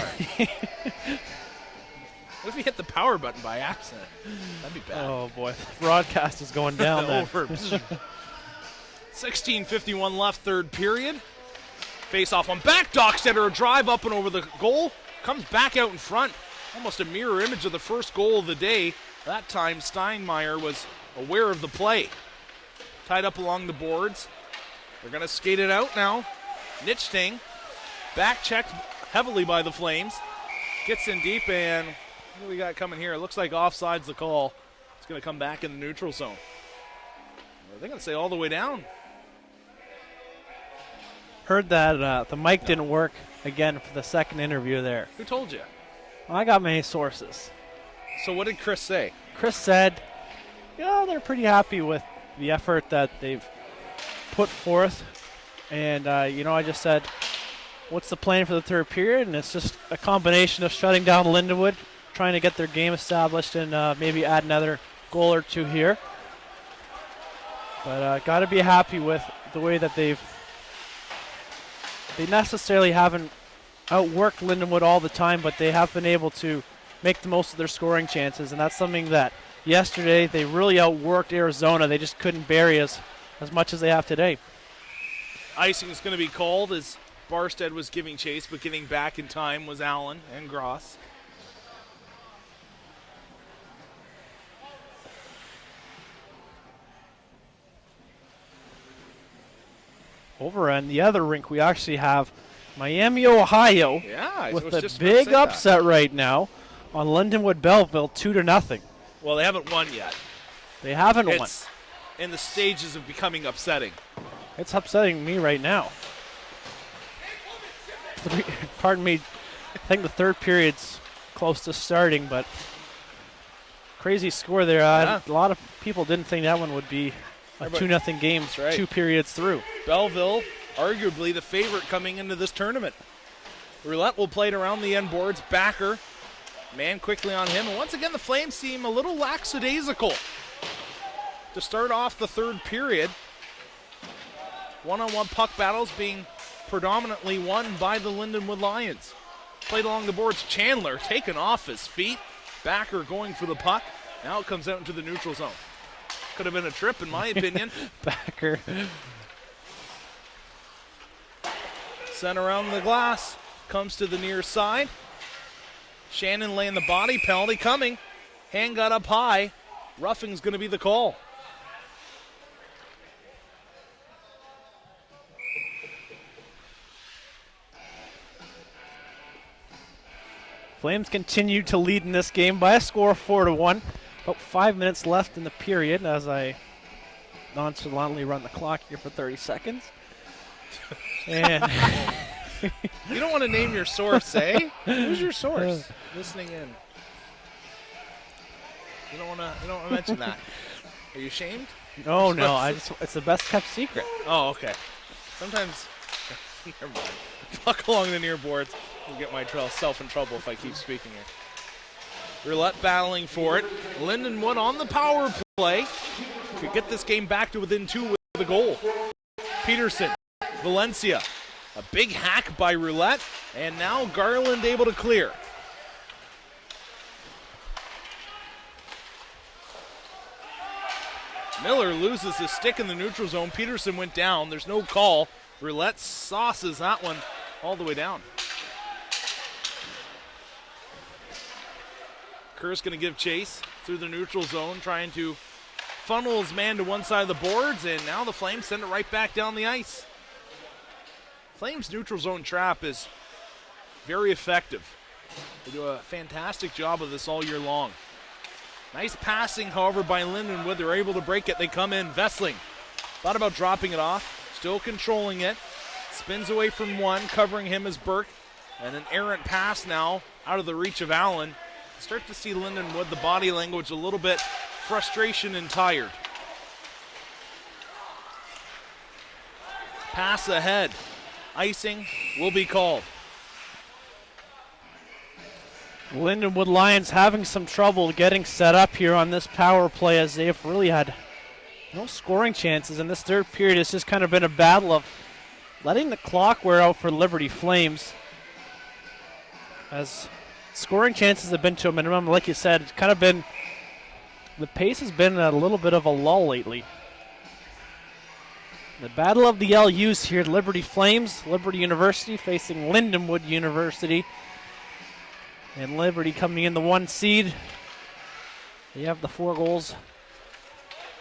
What if you hit the power button by accident? That'd be bad. Oh boy, broadcast is going down then. Over. 16:51 left, third period. Face off on back. Dockstetter a drive up and over the goal. Comes back out in front. Almost a mirror image of the first goal of the day. That time Steinmeier was aware of the play. Tied up along the boards. They're going to skate it out now. Nitschting. Back checked heavily by the Flames. Gets in deep, and what do we got coming here? It looks like offside's the call. It's going to come back in the neutral zone. They're going to say all the way down. Heard that the mic didn't work again for the second interview there. Who told you? Well, I got many sources. So what did Chris say? Chris said, yeah, they're pretty happy with the effort that they've put forth. And, I just said, what's the plan for the third period? And it's just a combination of shutting down Lindenwood, trying to get their game established, and maybe add another goal or two here. But got to be happy with the way that they necessarily haven't outworked Lindenwood all the time, but they have been able to make the most of their scoring chances, and that's something that yesterday they really outworked Arizona. They just couldn't bury as much as they have today. Icing is going to be called as Barstead was giving chase, but getting back in time was Allen and Gross. Over on the other rink, we actually have Miami, Ohio, with a big upset right now on Lindenwood Belleville, 2-0. Well, they haven't won yet. They haven't won. It's in the stages of becoming upsetting. It's upsetting me right now. Pardon me. I think the third period's close to starting, but crazy score there. A lot of people didn't think that one would be a 2-0 game, right. 2 periods through. Belleville, arguably the favorite coming into this tournament. Roulette will play it around the end boards. Backer, man quickly on him. And once again, the Flames seem a little lackadaisical to start off the third period. One-on-one puck battles being predominantly won by the Lindenwood Lions. Played along the boards. Chandler taken off his feet. Backer going for the puck. Now it comes out into the neutral zone. Could have been a trip, in my opinion. Backer. Sent around the glass. Comes to the near side. Shannon laying the body. Penalty coming. Hand got up high. Roughing's going to be the call. Flames continue to lead in this game by a score of 4-1. About 5 minutes left in the period as I nonchalantly run the clock here for 30 seconds. And you don't want to name your source, eh? Who's your source? Listening in. You don't want to mention that. Are you ashamed? No. It's the best kept secret. Oh, okay. Sometimes, never mind. Puck along the near boards. I'll get myself in trouble if I keep speaking here. Roulette battling for it. Lindenwood on the power play. Could get this game back to within 2 with the goal. Peterson, Valencia. A big hack by Roulette. And now Garland able to clear. Miller loses his stick in the neutral zone. Peterson went down. There's no call. Roulette sauces that one all the way down. Kerr's going to give chase through the neutral zone, trying to funnel his man to one side of the boards, and now the Flames send it right back down the ice. Flames' neutral zone trap is very effective. They do a fantastic job of this all year long. Nice passing, however, by Lindenwood. They're able to break it. They come in. Vessling thought about dropping it off, still controlling it. Spins away from one, covering him is Burke. And an errant pass now out of the reach of Allen. Start to see Lindenwood, the body language, a little bit frustration and tired. Pass ahead. Icing will be called. Lindenwood Lions having some trouble getting set up here on this power play as they've really had no scoring chances. In this third period, it's just kind of been a battle of letting the clock wear out for Liberty Flames. As scoring chances have been to a minimum, like you said, it's kind of been, the pace has been a little bit of a lull lately. The battle of the LUs here, Liberty Flames, Liberty University facing Lindenwood University. And Liberty coming in the 1 seed. They have the 4 goals.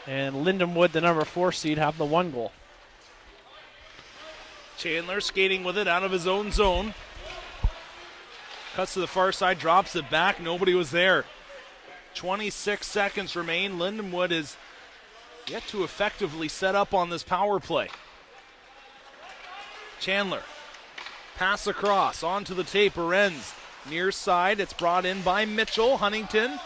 And Lindenwood, the number 4 seed, have the 1 goal. Chandler skating with it out of his own zone. Cuts to the far side, drops it back. Nobody was there. 26 seconds remain. Lindenwood is yet to effectively set up on this power play. Chandler. Pass across onto the tape. Arends near side. It's brought in by Mitchell. Huntington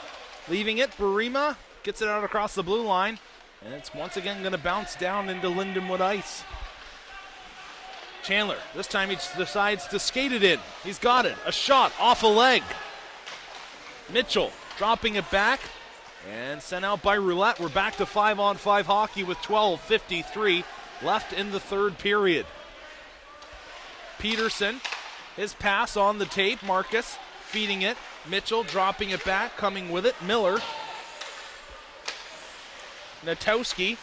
leaving it. Barima gets it out across the blue line. And it's once again going to bounce down into Lindenwood ice. Chandler, this time he decides to skate it in. He's got it. A shot off a leg. Mitchell dropping it back and sent out by Roulette. We're back to 5-on-5 hockey with 12:53 left in the third period. Peterson, his pass on the tape. Marcus feeding it. Mitchell dropping it back, coming with it. Miller. Natowski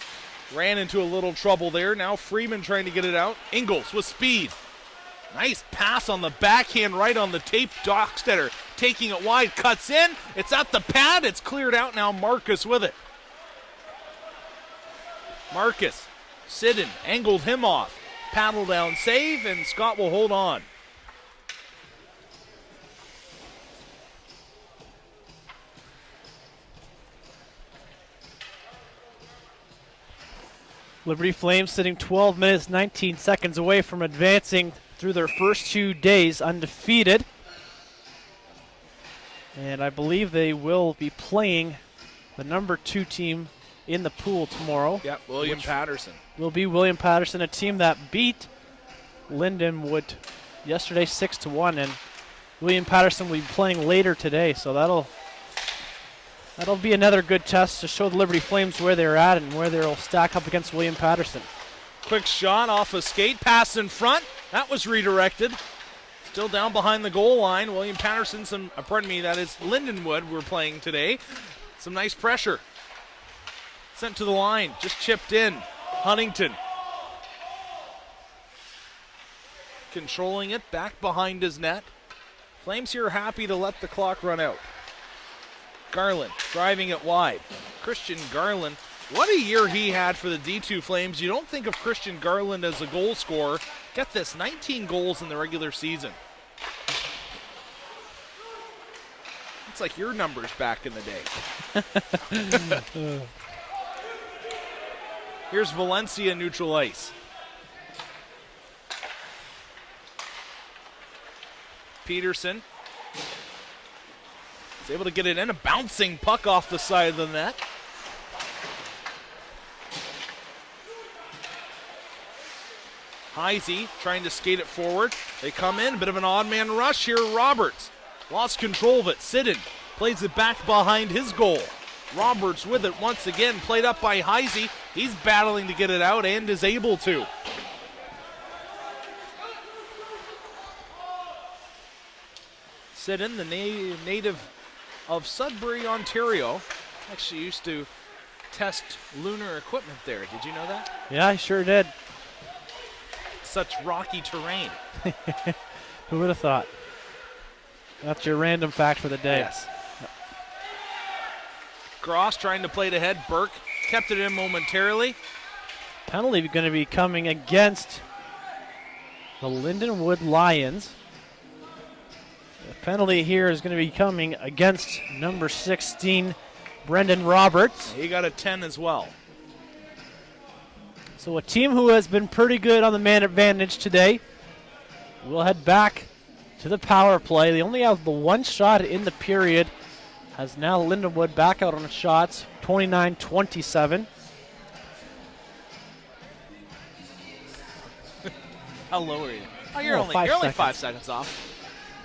ran into a little trouble there. Now Freeman trying to get it out. Ingles with speed. Nice pass on the backhand right on the tape. Dockstetter taking it wide, cuts in. It's at the pad. It's cleared out now. Marcus with it. Marcus, Sidden angled him off. Paddle down save, and Scott will hold on. Liberty Flames sitting 12 minutes, 19 seconds away from advancing through their first 2 days undefeated. And I believe they will be playing the number 2 team in the pool tomorrow. Yep, William Patterson. Will be William Patterson, a team that beat Lindenwood yesterday 6-1. And William Patterson will be playing later today, so that'll be another good test to show the Liberty Flames where they're at and where they'll stack up against William Patterson. Quick shot off a skate, pass in front. That was redirected. Still down behind the goal line. William Patterson, that is Lindenwood we're playing today. Some nice pressure. Sent to the line, just chipped in. Huntington. Controlling it, back behind his net. Flames here are happy to let the clock run out. Garland driving it wide. Christian Garland, what a year he had for the D2 Flames. You don't think of Christian Garland as a goal scorer. Get this, 19 goals in the regular season. It's like your numbers back in the day. Here's Valencia neutral ice. Peterson is able to get it in. A bouncing puck off the side of the net. Heisey trying to skate it forward. They come in. A bit of an odd man rush here. Roberts lost control of it. Sidden plays it back behind his goal. Roberts with it once again. Played up by Heisey. He's battling to get it out and is able to. Sidden, the native of Sudbury, Ontario. Actually used to test lunar equipment there. Did you know that? Yeah, I sure did. Such rocky terrain. Who would have thought? That's your random fact for the day. Yes. Gross trying to play it ahead. Burke kept it in momentarily. Penalty going to be coming against the Lindenwood Lions. The penalty here is going to be coming against number 16, Brendan Roberts. He got a 10 as well. So a team who has been pretty good on the man advantage today will head back to the power play. They only have the one shot in the period, as now Lindenwood back out on the shots, 29-27. How low are you? Oh, you're only 5 seconds off.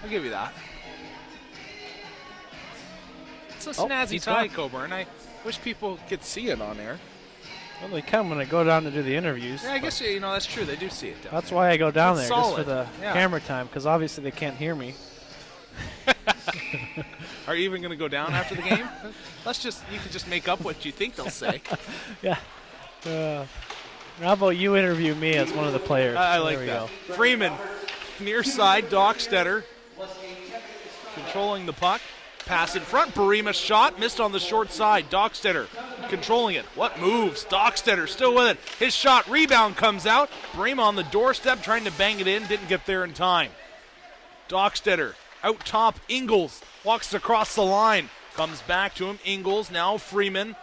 I'll give you that. It's a snazzy tie, Coburn. I wish people could see it on air. Well, they come when I go down to do the interviews. Yeah, I guess that's true. They do see it down That's there. why I go down That's there, solid. just for the camera time, because obviously they can't hear me. Are you even going to go down after the game? You can just make up what you think they'll say. Yeah. How about you interview me as one of the players? I like that. Freeman, near side, Dockstetter controlling the puck. Pass in front. Barima shot. Missed on the short side. Dockstetter controlling it. What moves? Dockstetter still with it. His shot. Rebound comes out. Barima on the doorstep trying to bang it in. Didn't get there in time. Dockstetter Out top, Ingles walks across the line. Comes back to him, Ingles, now Freeman.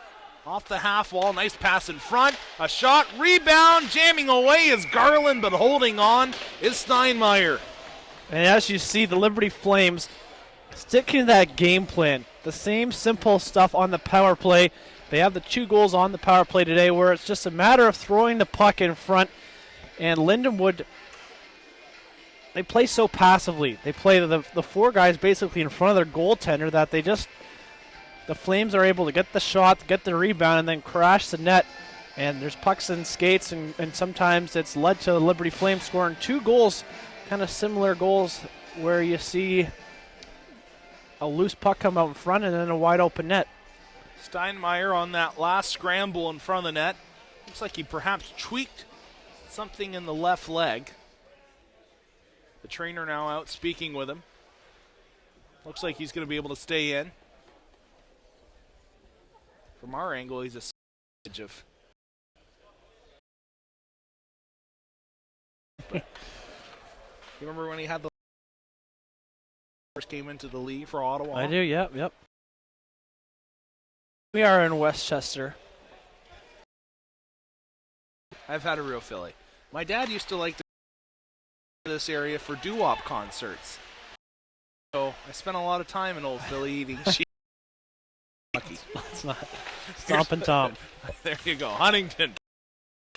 Off the half wall, nice pass in front. A shot, rebound, jamming away is Garland, but holding on is Steinmeier. And as you see, the Liberty Flames sticking to that game plan. The same simple stuff on the power play. They have the 2 goals on the power play today where it's just a matter of throwing the puck in front. And Lindenwood, they play so passively. They play the 4 guys basically in front of their goaltender that they just, the Flames are able to get the shot, get the rebound, and then crash the net. And there's pucks and skates, and sometimes it's led to the Liberty Flames scoring 2 goals, kind of similar goals where you see a loose puck come out in front and then a wide open net. Steinmeier on that last scramble in front of the net. Looks like he perhaps tweaked something in the left leg. The trainer now out speaking with him. Looks like he's going to be able to stay in. From our angle, he's a savage of. But you remember when he had the first came into the league for Ottawa? I do, yep. We are in Westchester. I've had a real Philly. My dad used to like this area for doo-wop concerts. So I spent a lot of time in Old Philly eating cheese. That's not Stompin' Tom. There you go. Huntington.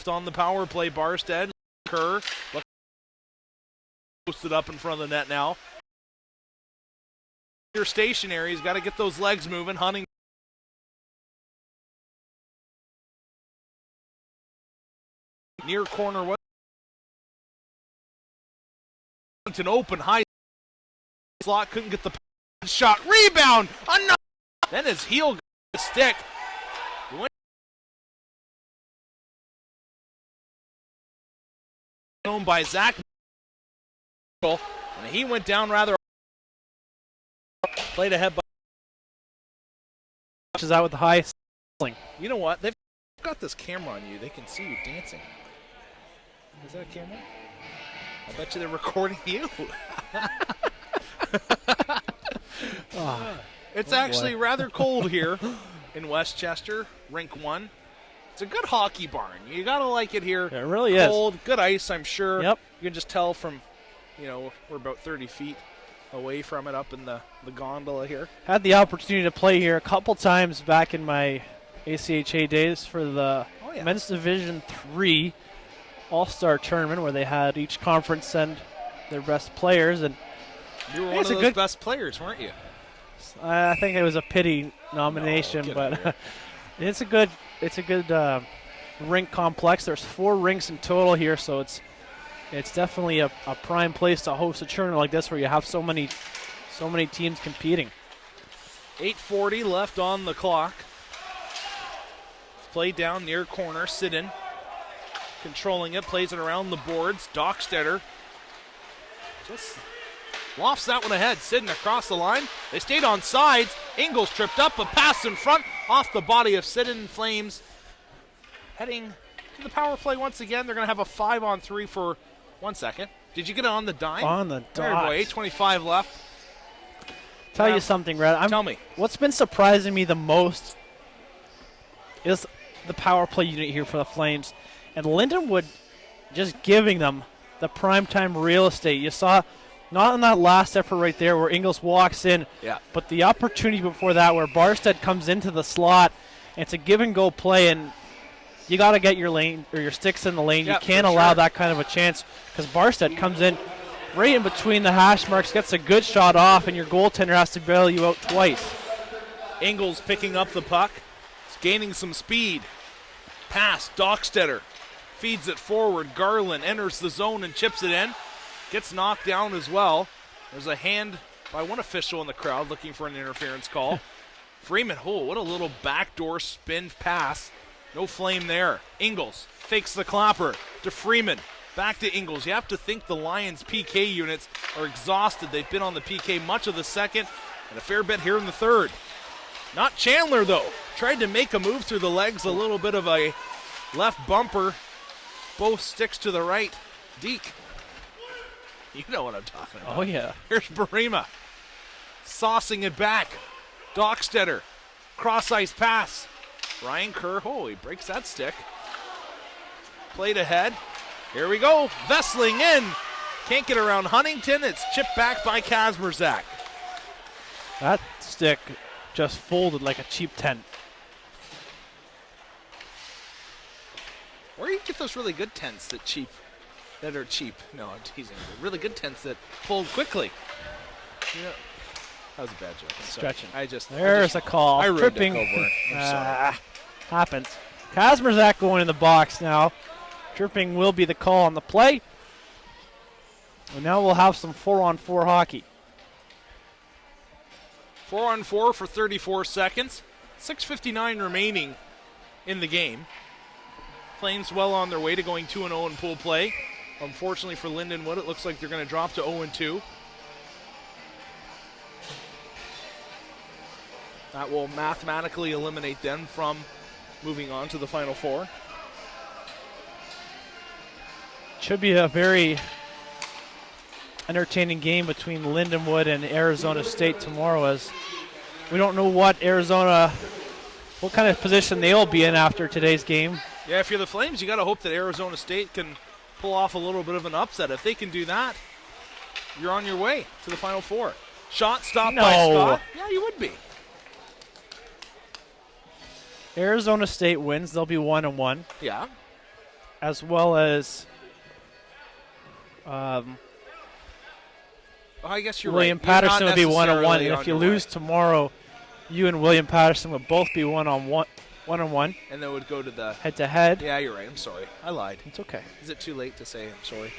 On the power play, Barstead. Kerr. Posted up in front of the net now. You're stationary. He's got to get those legs moving. Huntington. Near corner. Huntington open. High slot. Couldn't get the shot. Rebound. Another. Then his heel got the stick. Owned by Zach. And he went down rather. Played ahead by. Is out with the high ceiling. You know what? They've got this camera on you. They can see you dancing. Is that a camera? I bet you they're recording you. It's actually rather cold here in Westchester, Rink 1. It's a good hockey barn. You got to like it here. It really cold, good ice, I'm sure. Yep. You can just tell from, we're about 30 feet away from it up in the gondola here. Had the opportunity to play here a couple times back in my ACHA days for the Men's Division 3 All-Star Tournament where they had each conference send their best players. And you were one of those best players, weren't you? I think it was a pity nomination, but it's a good rink complex. There's 4 rinks in total here, so it's definitely a prime place to host a tournament like this where you have so many teams competing. 8:40 left on the clock. Play down near corner, Sidden controlling it, plays it around the boards. Dockstetter just lofts that one ahead. Sidden across the line. They stayed on sides. Ingles tripped up, a pass in front off the body of Sidden. Flames heading to the power play once again. They're going to have a 5-on-3 for 1 second. Did you get it on the dime? On the dot. 8:25 left. Tell you something, Red. Tell me. What's been surprising me the most is the power play unit here for the Flames. And Lindenwood just giving them the primetime real estate. You saw, not in that last effort right there where Ingles walks in, but the opportunity before that where Barstead comes into the slot. And it's a give-and-go play, and you got to get your lane or your sticks in the lane. You can't allow that kind of a chance because Barstead comes in right in between the hash marks, gets a good shot off, and your goaltender has to bail you out twice. Ingles picking up the puck. It's gaining some speed. Pass, Dockstetter. Feeds it forward. Garland enters the zone and chips it in. Gets knocked down as well. There's a hand by one official in the crowd looking for an interference call. Freeman, what a little backdoor spin pass. No flame there. Ingles fakes the clapper to Freeman. Back to Ingles. You have to think the Lions PK units are exhausted. They've been on the PK much of the second and a fair bit here in the third. Not Chandler, though. Tried to make a move through the legs. A little bit of a left bumper. Both sticks to the right. Deke. You know what I'm talking about. Oh, yeah. Here's Barima. saucing it back. Dockstetter, cross ice pass. Ryan Kerr, he breaks that stick. Played ahead. Here we go. Vesling in. Can't get around Huntington. It's chipped back by Kazmerzak. That stick just folded like a cheap tent. Where do you get those really good tents that are cheap? No, I'm teasing. Really good tents that fold quickly. Yeah. That was a bad joke. I'm sorry. Stretching. There's a call. I ruined Tripping. it, Coburn. I'm sorry. Happens. Kazmerzak going in the box now. Tripping will be the call on the play. And now we'll have some 4-on-4 hockey. 4-on-4 for 34 seconds. 6:59 remaining in the game. Flames well on their way to going 2-0 in pool play. Unfortunately for Lindenwood, it looks like they're going to drop to 0-2. That will mathematically eliminate them from moving on to the Final Four. Should be a very entertaining game between Lindenwood and Arizona State tomorrow, as we don't know what kind of position they'll be in after today's game. Yeah, if you're the Flames, you got to hope that Arizona State can pull off a little bit of an upset. If they can do that, you're on your way to the Final Four. Shot stopped by Scott. Yeah, you would be. Arizona State wins. They'll be 1-1. Yeah. As well as I guess you're William right. Patterson will be 1-1. And on if you your lose right. tomorrow, you and William Patterson will both be 1-1. And then would go to the head-to-head. Yeah, you're right. I'm sorry. I lied. It's okay. Is it too late to say I'm sorry?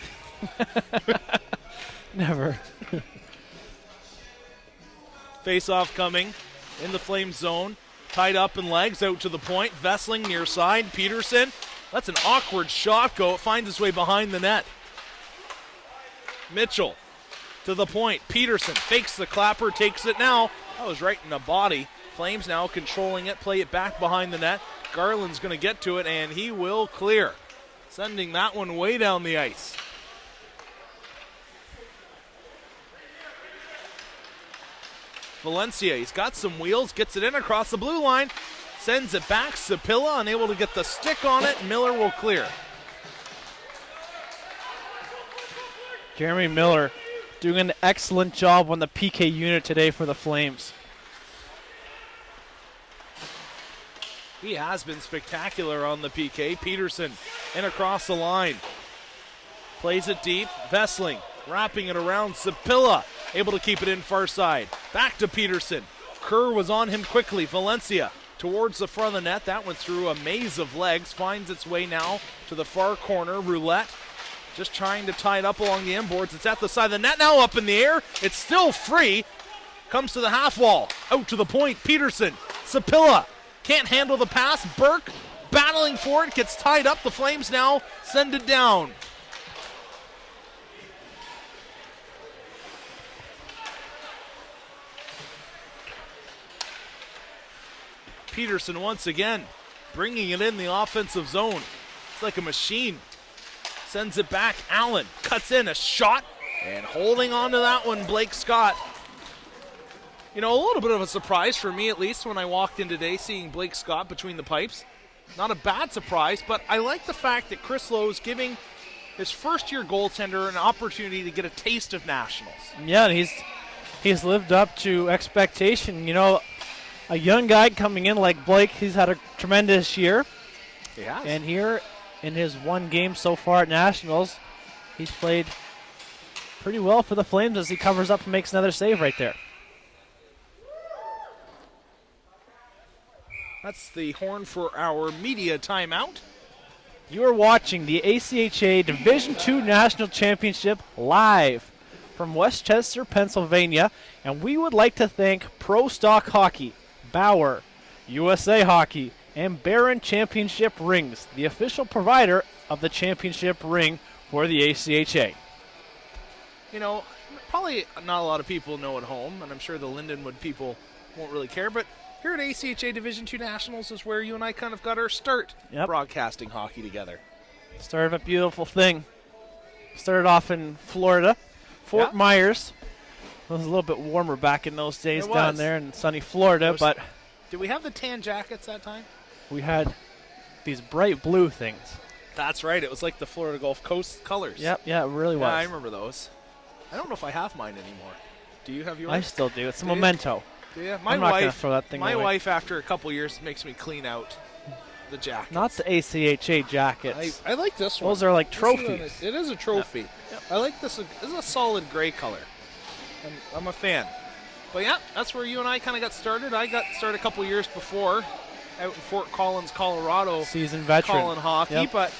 Never. Face-off coming in the Flame zone. Tied up in legs, out to the point. Vesling near side. Peterson. That's an awkward shot go. It finds its way behind the net. Mitchell to the point. Peterson fakes the clapper, takes it now. That was right in the body. Flames now controlling it, play it back behind the net. Garland's going to get to it, and he will clear. Sending that one way down the ice. Valencia, he's got some wheels, gets it in across the blue line, sends it back. Sapilla unable to get the stick on it. Miller will clear. Jeremy Miller doing an excellent job on the PK unit today for the Flames. He has been spectacular on the PK. Peterson in across the line. Plays it deep. Vesling wrapping it around. Sapilla able to keep it in far side. Back to Peterson. Kerr was on him quickly. Valencia towards the front of the net. That went through a maze of legs. Finds its way now to the far corner. Roulette just trying to tie it up along the inboards. It's at the side of the net now, up in the air. It's still free. Comes to the half wall. Out to the point. Peterson. Sapilla can't handle the pass. Burke battling for it. Gets tied up. The Flames now send it down. Peterson once again bringing it in the offensive zone. It's like a machine. Sends it back. Allen cuts in a shot and holding on to that one, Blake Scott. You know, a little bit of a surprise for me, at least, when I walked in today seeing Blake Scott between the pipes. Not a bad surprise, but I like the fact that Chris Lowe is giving his first-year goaltender an opportunity to get a taste of nationals. Yeah, he's lived up to expectation. You know, a young guy coming in like Blake, he's had a tremendous year. He has. And here in his one game so far at Nationals, he's played pretty well for the Flames as he covers up and makes another save right there. That's the horn for our media timeout. You are watching the ACHA Division II National Championship live from Westchester, Pennsylvania, and we would like to thank Pro Stock Hockey, Bauer, USA Hockey, and Barron Championship Rings, the official provider of the championship ring for the ACHA. You know, probably not a lot of people know at home, and I'm sure the Lindenwood people won't really care, but here at ACHA Division II Nationals is where you and I kind of got our start broadcasting hockey together. Start of a beautiful thing. Started off in Florida, Fort Myers, It was a little bit warmer back in those days It down was. there in sunny Florida, Those- but Did we have the tan jackets that time? we had these bright blue things. That's right. It was like the Florida Gulf Coast colors. Yep, yeah, it really Yeah, I was. remember those. I don't know if I have mine anymore. Do you have yours? I still do. It's a Do you? memento. Yeah, I'm not gonna throw that thing my away. wife, after a couple years, makes me clean out the jackets. Not the ACHA jackets. I like this one. Those are like This one trophies. It is a trophy. I like this. This is a solid gray color. I'm a fan. But yeah, that's where you and I kind of got started. I got started a couple years before, out in Fort Collins, Colorado, Seasoned veteran. calling hockey. Yep. But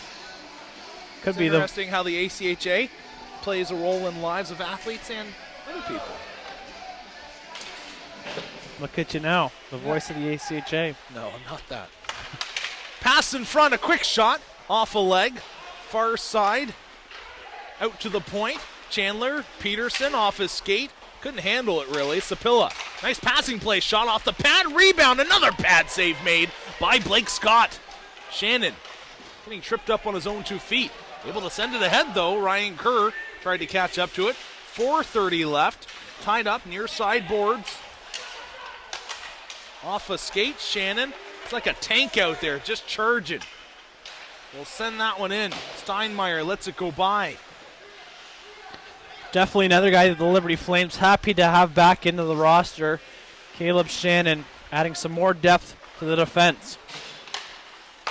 Could it's be the interesting how the ACHA plays a role in lives of athletes and other people. look at you now, the voice of the ACHA. No, not that. Pass in front, a quick shot off a leg, far side, out to the point. Chandler, Peterson off his skate. Couldn't handle it really. Sapilla, nice passing play, shot off the pad, rebound, another pad save made by Blake Scott. Shannon getting tripped up on his own 2 feet. Able to send it ahead though. Ryan Kerr tried to catch up to it. 4:30 left. Tied up near side boards. Off a skate, Shannon. It's like a tank out there, just charging. We'll send that one in. Steinmeier lets it go by. Definitely another guy that the Liberty Flames happy to have back into the roster. Caleb Shannon adding some more depth to the defense.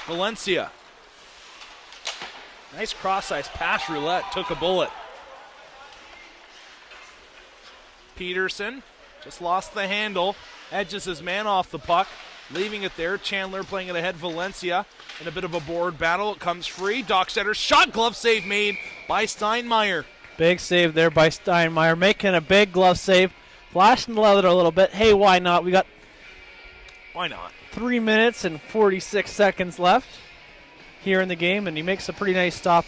Valencia. Nice cross-ice pass roulette. Took a bullet. Peterson just lost the handle. Edges his man off the puck. Leaving it there. Chandler playing it ahead. Valencia in a bit of a board battle. It comes free. Dockstetter shot, glove save made by Steinmeier. Big save there by Steinmeier, making a big glove save. Flashing the leather a little bit. Hey, why not? We got Why not? 3 minutes and 46 seconds left here in the game, and he makes a pretty nice stop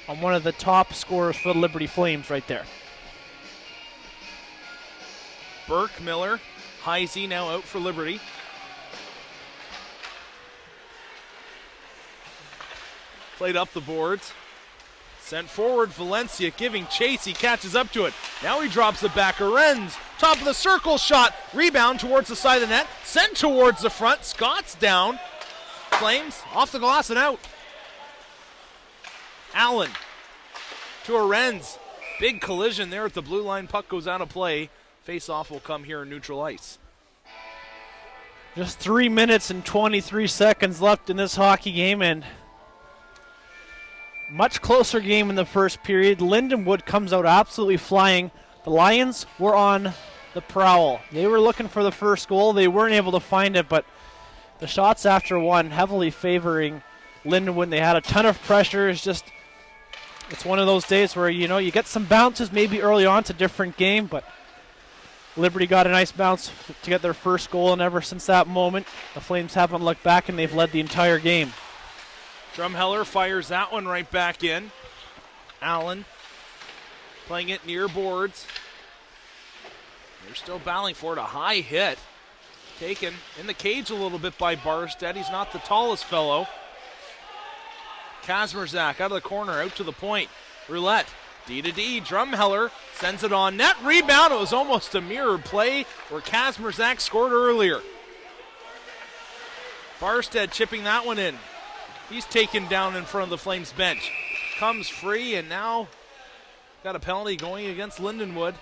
on one of the top scorers for the Liberty Flames right there. Burke, Miller, Heisey now out for Liberty. Played up the boards. Sent forward, Valencia giving chase. He catches up to it. Now he drops it back. Arenz, top of the circle shot. Rebound towards the side of the net. Sent towards the front. Scott's down. Flames off the glass and out. Allen to Arenz. Big collision there at the blue line. Puck goes out of play. Face-off will come here in neutral ice. Just 3 minutes and 23 seconds left in this hockey game, and much closer game in the first period. Lindenwood comes out absolutely flying. The Lions were on the prowl. They were looking for the first goal. They weren't able to find it, but the shots after one heavily favoring Lindenwood. They had a ton of pressure. It's one of those days where, you get some bounces maybe early on. It's a different game, but Liberty got a nice bounce to get their first goal, and ever since that moment, the Flames haven't looked back, and they've led the entire game. Drumheller fires that one right back in. Allen playing it near boards. They're still battling for it. A high hit. Taken in the cage a little bit by Barstead. He's not the tallest fellow. Kazmerzak out of the corner, out to the point. Roulette, D to D. Drumheller sends it on net. Rebound. It was almost a mirror play where Kazmerzak scored earlier. Barstead chipping that one in. He's taken down in front of the Flames bench. Comes free, and now got a penalty going against Lindenwood.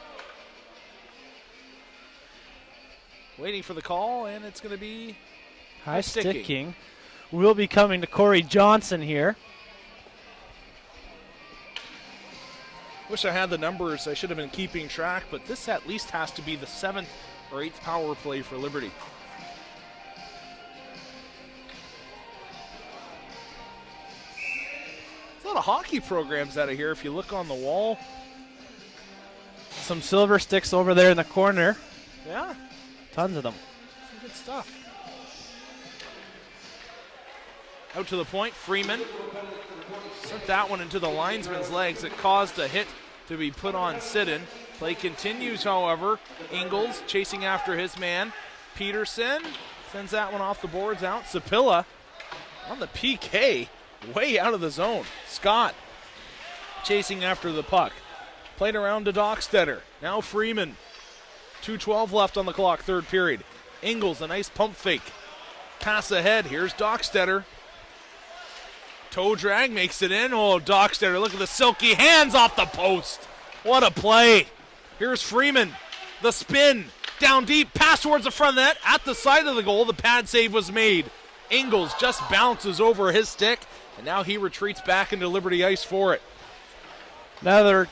Waiting for the call, and it's going to be high sticking. We'll be coming to Corey Johnson here. Wish I had the numbers. I should have been keeping track, but this at least has to be the 7th or 8th power play for Liberty. There's a lot of hockey programs out of here if you look on the wall. Some silver sticks over there in the corner. Yeah, Tons of them. some good stuff. Out to the point, Freeman sent that one into the linesman's legs. It caused a hit to be put on Sidden. Play continues, however. Ingles chasing after his man. Peterson sends that one off the boards out. Sapilla on the PK, way out of the zone. Scott chasing after the puck. Played around to Dockstetter. Now Freeman 2:12 left on the clock, third period. Ingles, a nice pump fake. Pass ahead. Here's Dockstetter. Toe drag makes it in. Oh, Dockstetter, look at the silky hands off the post. What a play. Here's Freeman. The spin. Down deep. Pass towards the front of the net. At the side of the goal, the pad save was made. Ingles just bounces over his stick, and now he retreats back into Liberty ice for it. Another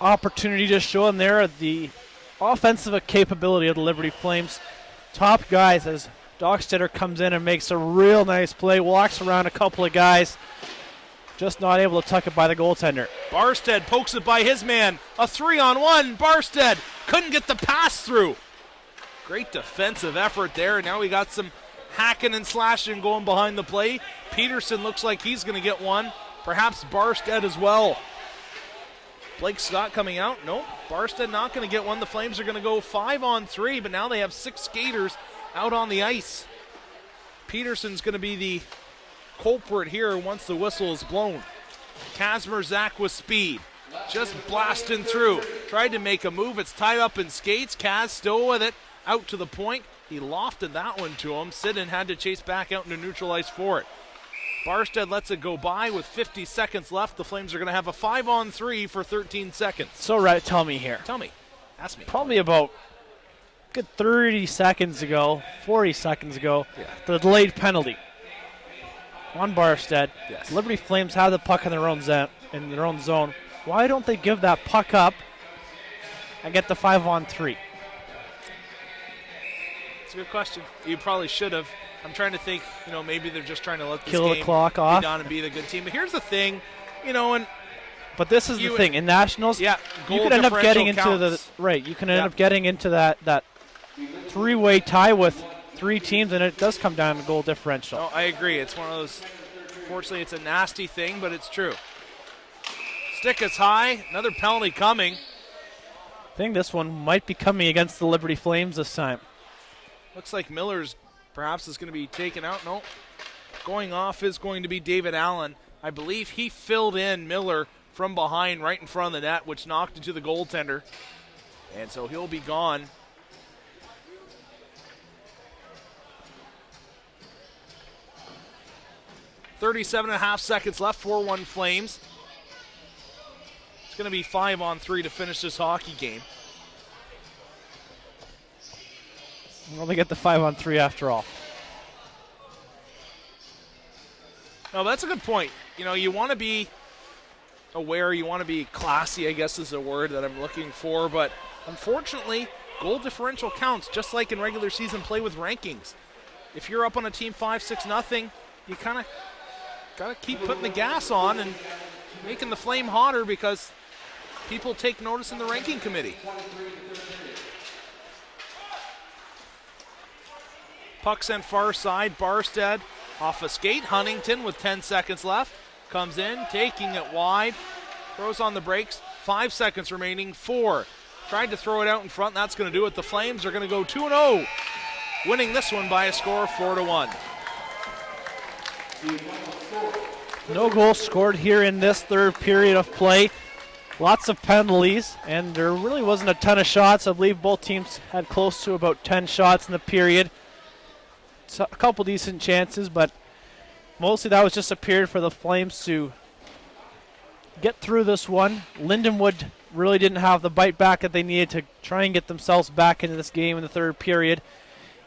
opportunity to show them there the offensive capability of the Liberty Flames. Top guys as Dockstetter comes in and makes a real nice play, walks around a couple of guys, just not able to tuck it by the goaltender. Barstead pokes it by his man. A 3-on-1. Barstead couldn't get the pass through. Great defensive effort there. Now we got some hacking and slashing going behind the play. Peterson looks like he's going to get one. Perhaps Barstead as well. Blake Scott coming out. Nope. Barstead not going to get one. The Flames are going to go 5-on-3, but now they have 6 skaters out on the ice. Peterson's going to be the culprit here once the whistle is blown. Kazmierzak with speed. Just blasting through. Tried to make a move. It's tied up in skates. Kaz still with it. Out to the point. He lofted that one to him. Sidden had to chase back out into neutral ice for it. Barstead lets it go by with 50 seconds left. The Flames are going to have a 5-on-3 for 13 seconds. So, right, tell me here. Tell me. Ask me. Probably about good 30 seconds ago, 40 seconds ago, the delayed penalty on Barstead. Yes. Liberty Flames have the puck in their own zone. Why don't they give that puck up and get the 5-on-3? It's a good question. You probably should have. I'm trying to think, maybe they're just trying to let this Kill the game clock off. be done and be the good team. But here's the thing, But this is the thing. In Nationals, yeah, you could end up getting into counts. You can end up getting into that three-way tie with 3 teams, and it does come down to goal differential. Oh, I agree. It's one of those. Fortunately, it's a nasty thing, but it's true. Stick is high. Another penalty coming. I think this one might be coming against the Liberty Flames this time. Looks like Miller's perhaps is going to be taken out. No. Going off is going to be David Allen. I believe he filled in Miller from behind right in front of the net, which knocked into the goaltender. And so he'll be gone. .37.5 seconds left, 4-1 Flames. It's going to be 5-on-3 to finish this hockey game. Well, they get the 5-on-3 after all. No, that's a good point. You want to be aware, you want to be classy, I guess is the word that I'm looking for, but unfortunately, goal differential counts, just like in regular season play with rankings. If you're up on a team 5-6-0, you kind of got to keep putting the gas on and making the flame hotter because people take notice in the ranking committee. Puck sent far side. Barstead off a skate. Huntington with 10 seconds left. Comes in, taking it wide. Throws on the brakes. 5 seconds remaining. 4. Tried to throw it out in front. That's going to do it. The Flames are going to go 2-0. Winning this one by a score of 4-1. No goals scored here in this third period of play. Lots of penalties, and there really wasn't a ton of shots. I believe both teams had close to about 10 shots in the period. A couple decent chances, but mostly that was just a period for the Flames to get through this one. Lindenwood really didn't have the bite back that they needed to try and get themselves back into this game in the third period.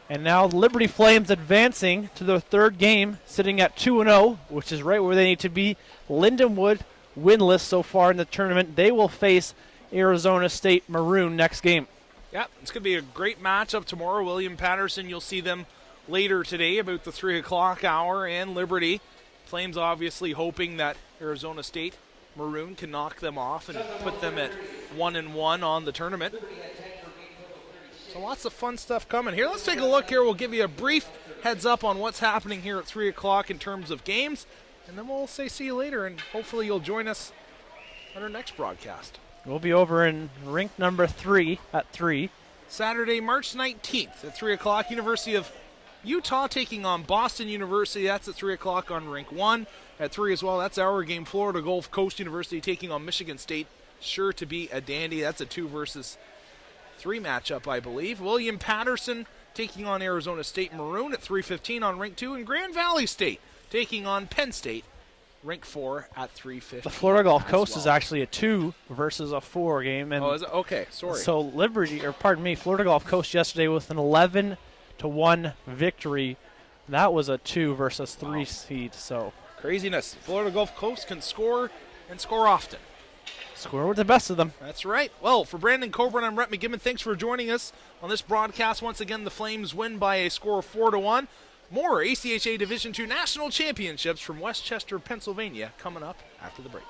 And now Liberty Flames advancing to their third game, sitting at 2-0, which is right where they need to be. Lindenwood winless so far in the tournament. They will face Arizona State Maroon next game. Yeah, it's going to be a great matchup tomorrow. William Patterson, you'll see them later today about the 3 o'clock hour, and Liberty. Flames obviously hoping that Arizona State Maroon can knock them off and put them at 1-1 on the tournament. So lots of fun stuff coming here. Let's take a look here. We'll give you a brief heads up on what's happening here at 3 o'clock in terms of games, and then we'll say see you later, and hopefully you'll join us on our next broadcast. We'll be over in rink number 3 at 3. Saturday, March 19th at 3 o'clock, University of Utah taking on Boston University. That's at 3 o'clock on Rink 1. At 3 as well, that's our game. Florida Gulf Coast University taking on Michigan State. Sure to be a dandy. That's a 2 versus 3 matchup, I believe. William Patterson taking on Arizona State Maroon at 3:15 on Rink 2, and Grand Valley State taking on Penn State, Rink 4 at 3:15. The Florida Gulf as Coast well. is actually a 2 versus a 4 game. And Oh, is it? Okay, sorry. so Florida Gulf Coast yesterday with an 11-1 victory. That was a 2 versus 3 seed. So Craziness. Florida Gulf Coast can score and score often. score with the best of them. That's right. Well, for Brandon Coburn, I'm Rhett McGibbon. Thanks for joining us on this broadcast. Once again, the Flames win by a score of 4-1. More ACHA Division II National Championships from Westchester, Pennsylvania, coming up after the break.